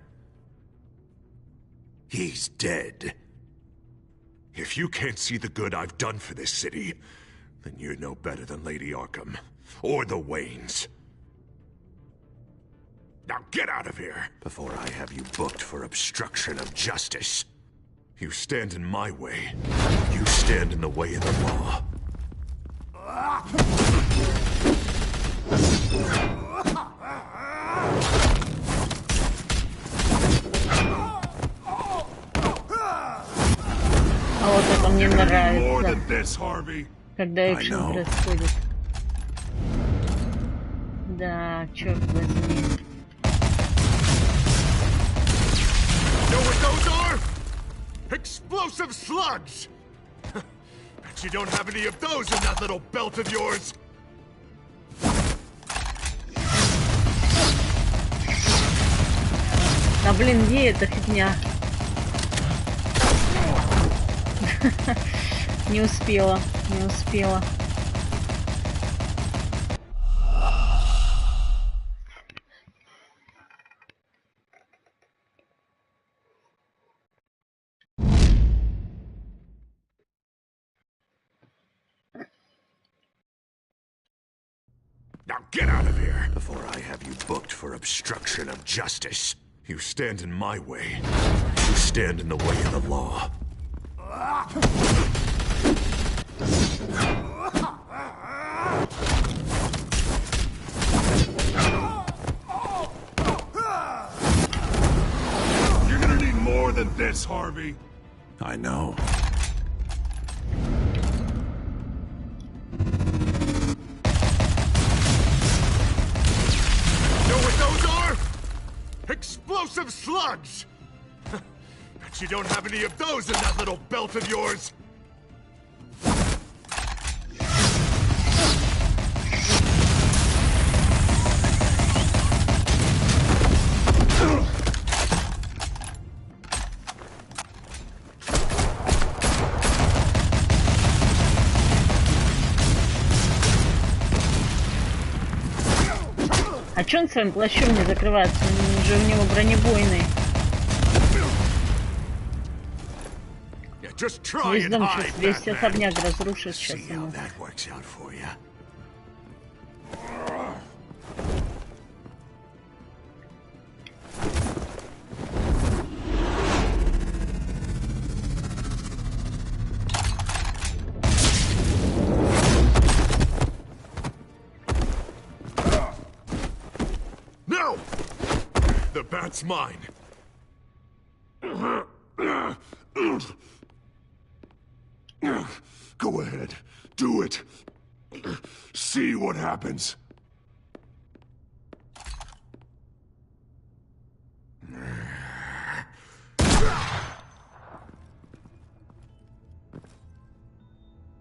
[SPEAKER 11] He's dead. If you can't see the good I've done for this city, then you're no better than Lady Arkham, or the Waynes. Now get out of here, before I have you booked for obstruction of justice. You stand in my way, you stand in the way of the law.
[SPEAKER 1] А вот это мне нравится, когда экшен происходит. Да, черт возьми.
[SPEAKER 11] Know what those are? Explosive slugs! Bet you don't have any of those in that little belt of yours.
[SPEAKER 1] Да блин, где эта фигня? Не успела, не успела.
[SPEAKER 11] Now get out of here before I have you booked for obstruction of justice. You stand in my way. You stand in the way of the law.
[SPEAKER 3] You're gonna need more than this, Harvey.
[SPEAKER 11] I know. Explosive slugs! Bet you don't have any of those in that little belt of yours!
[SPEAKER 1] А чё он своим плащом не закрывается? Он же у него бронебойный. Весь дом сейчас, весь особняк разрушит сейчас ему.
[SPEAKER 11] No! The bat's mine.
[SPEAKER 3] Go ahead. Do it. See what happens.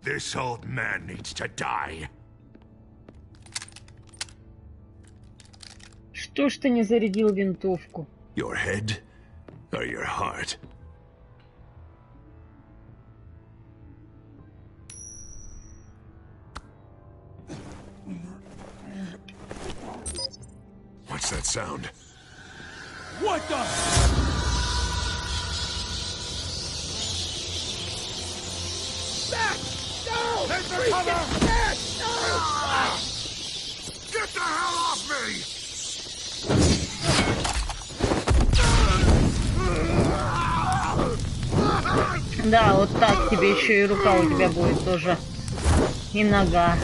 [SPEAKER 11] This old man needs to die.
[SPEAKER 1] Что ж ты не зарядил винтовку?
[SPEAKER 11] Your head or your heart? What's that sound?
[SPEAKER 18] What the? Back! No!
[SPEAKER 11] Take the cover!
[SPEAKER 18] Back! No!
[SPEAKER 11] Get the hell off me!
[SPEAKER 1] Да, вот так тебе еще и рука у тебя будет тоже. И нога.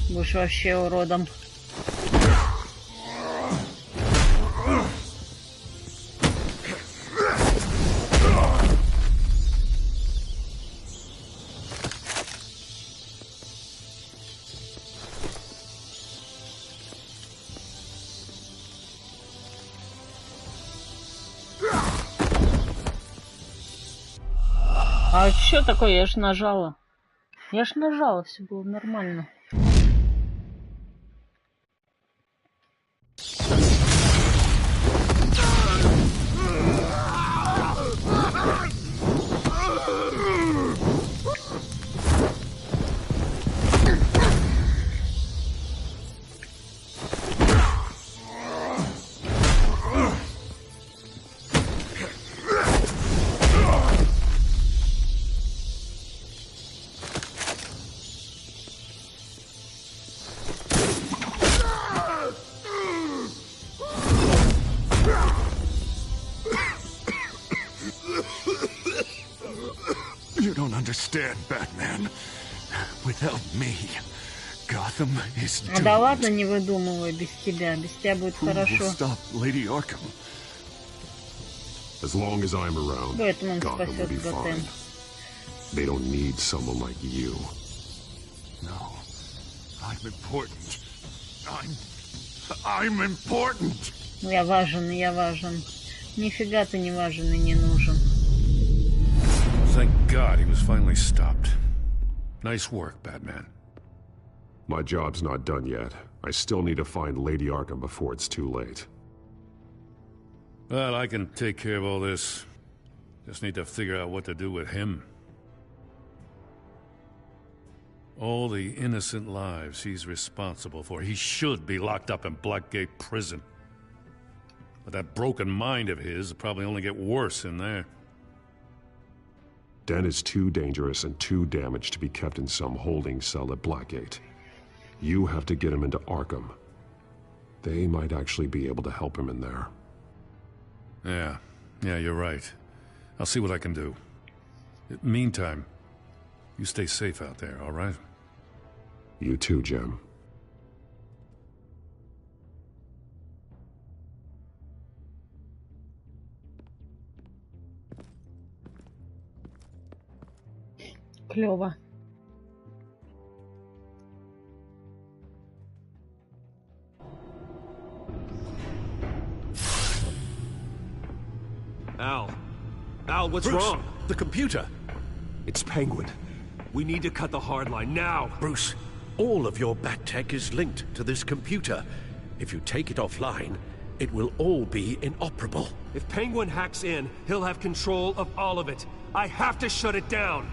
[SPEAKER 1] Будешь вообще уродом. А что такое? Я ж нажала. Я ж нажала, все было нормально.
[SPEAKER 11] You don't understand, Batman. Without me, Gotham is doomed.
[SPEAKER 1] Да ладно, не выдумывай без тебя. Без тебя будет хорошо.
[SPEAKER 11] Stop Lady Arkham.
[SPEAKER 3] As long as I'm around, Gotham will be fine. They don't need someone like you.
[SPEAKER 11] No, I'm important. I'm important.
[SPEAKER 1] Я важен, я важен. Нифига ты не важен и не нужен.
[SPEAKER 6] Thank God he was finally stopped. Nice work, Batman.
[SPEAKER 3] My job's not done yet. I still need to find Lady Arkham before it's too late.
[SPEAKER 6] Well, I can take care of all this. Just need to figure out what to do with him. All the innocent lives he's responsible for. He should be locked up in Blackgate Prison. But that broken mind of his will probably only get worse in there.
[SPEAKER 3] Dan is too dangerous and too damaged to be kept in some holding cell at Blackgate. You have to get him into Arkham. They might actually be able to help him in there.
[SPEAKER 6] Yeah, you're right. I'll see what I can do. Meantime, you stay safe out there, all right?
[SPEAKER 3] You too, Jim.
[SPEAKER 1] Клёво.
[SPEAKER 5] Al, what's
[SPEAKER 19] Bruce,
[SPEAKER 5] wrong?
[SPEAKER 19] The computer.
[SPEAKER 5] It's Penguin.
[SPEAKER 19] We need to cut the hard line now. Bruce, all of your bat tech is linked to this computer. If you take it offline, it will all be inoperable.
[SPEAKER 5] If Penguin hacks in, he'll have control of all of it. I have to shut it down.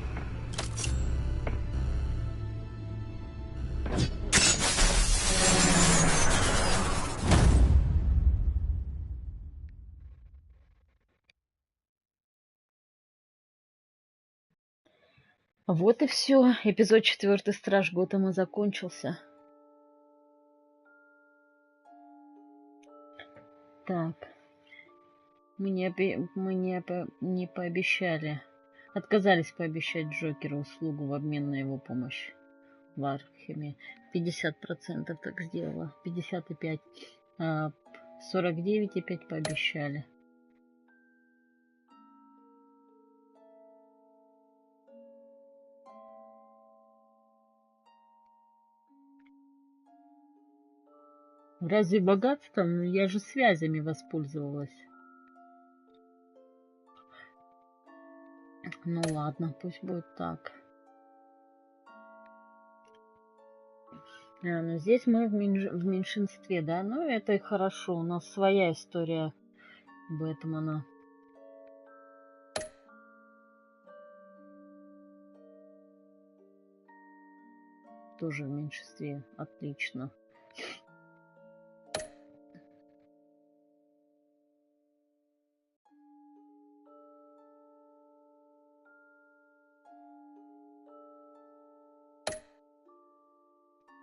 [SPEAKER 1] Вот и все. Эпизод 4 Страж Готэма закончился. Так. Мы не пообещали. Отказались пообещать Джокеру услугу в обмен на его помощь в Археме. 50% так сделала. 55. 49,5 пообещали. Разве богатством? Я же связями воспользовалась. Ну ладно, пусть будет так. Но здесь мы в меньшинстве, да? Ну это и хорошо. У нас своя история об этом она. Тоже в меньшинстве. Отлично.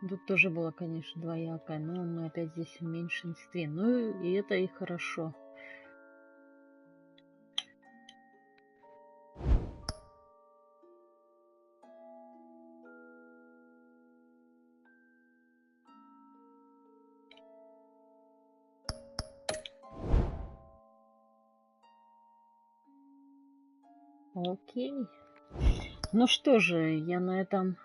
[SPEAKER 1] Тут тоже было, конечно, двоякое, но мы опять здесь в меньшинстве. Ну и это и хорошо. Окей. Ну что же, я на этом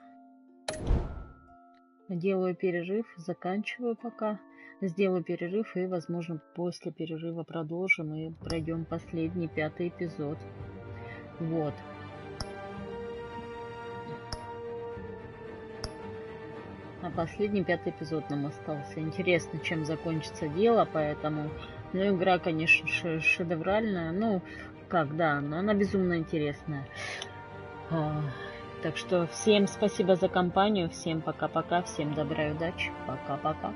[SPEAKER 1] делаю перерыв, заканчиваю пока. Сделаю перерыв и, возможно, после перерыва продолжим и пройдем последний, 5-й эпизод. Вот. А последний, 5-й эпизод нам остался. Интересно, чем закончится дело, поэтому... Ну, игра, конечно, шедевральная. Ну, как, да, но она безумно интересная. Так что всем спасибо за компанию, всем пока-пока, всем добра и удачи, пока-пока.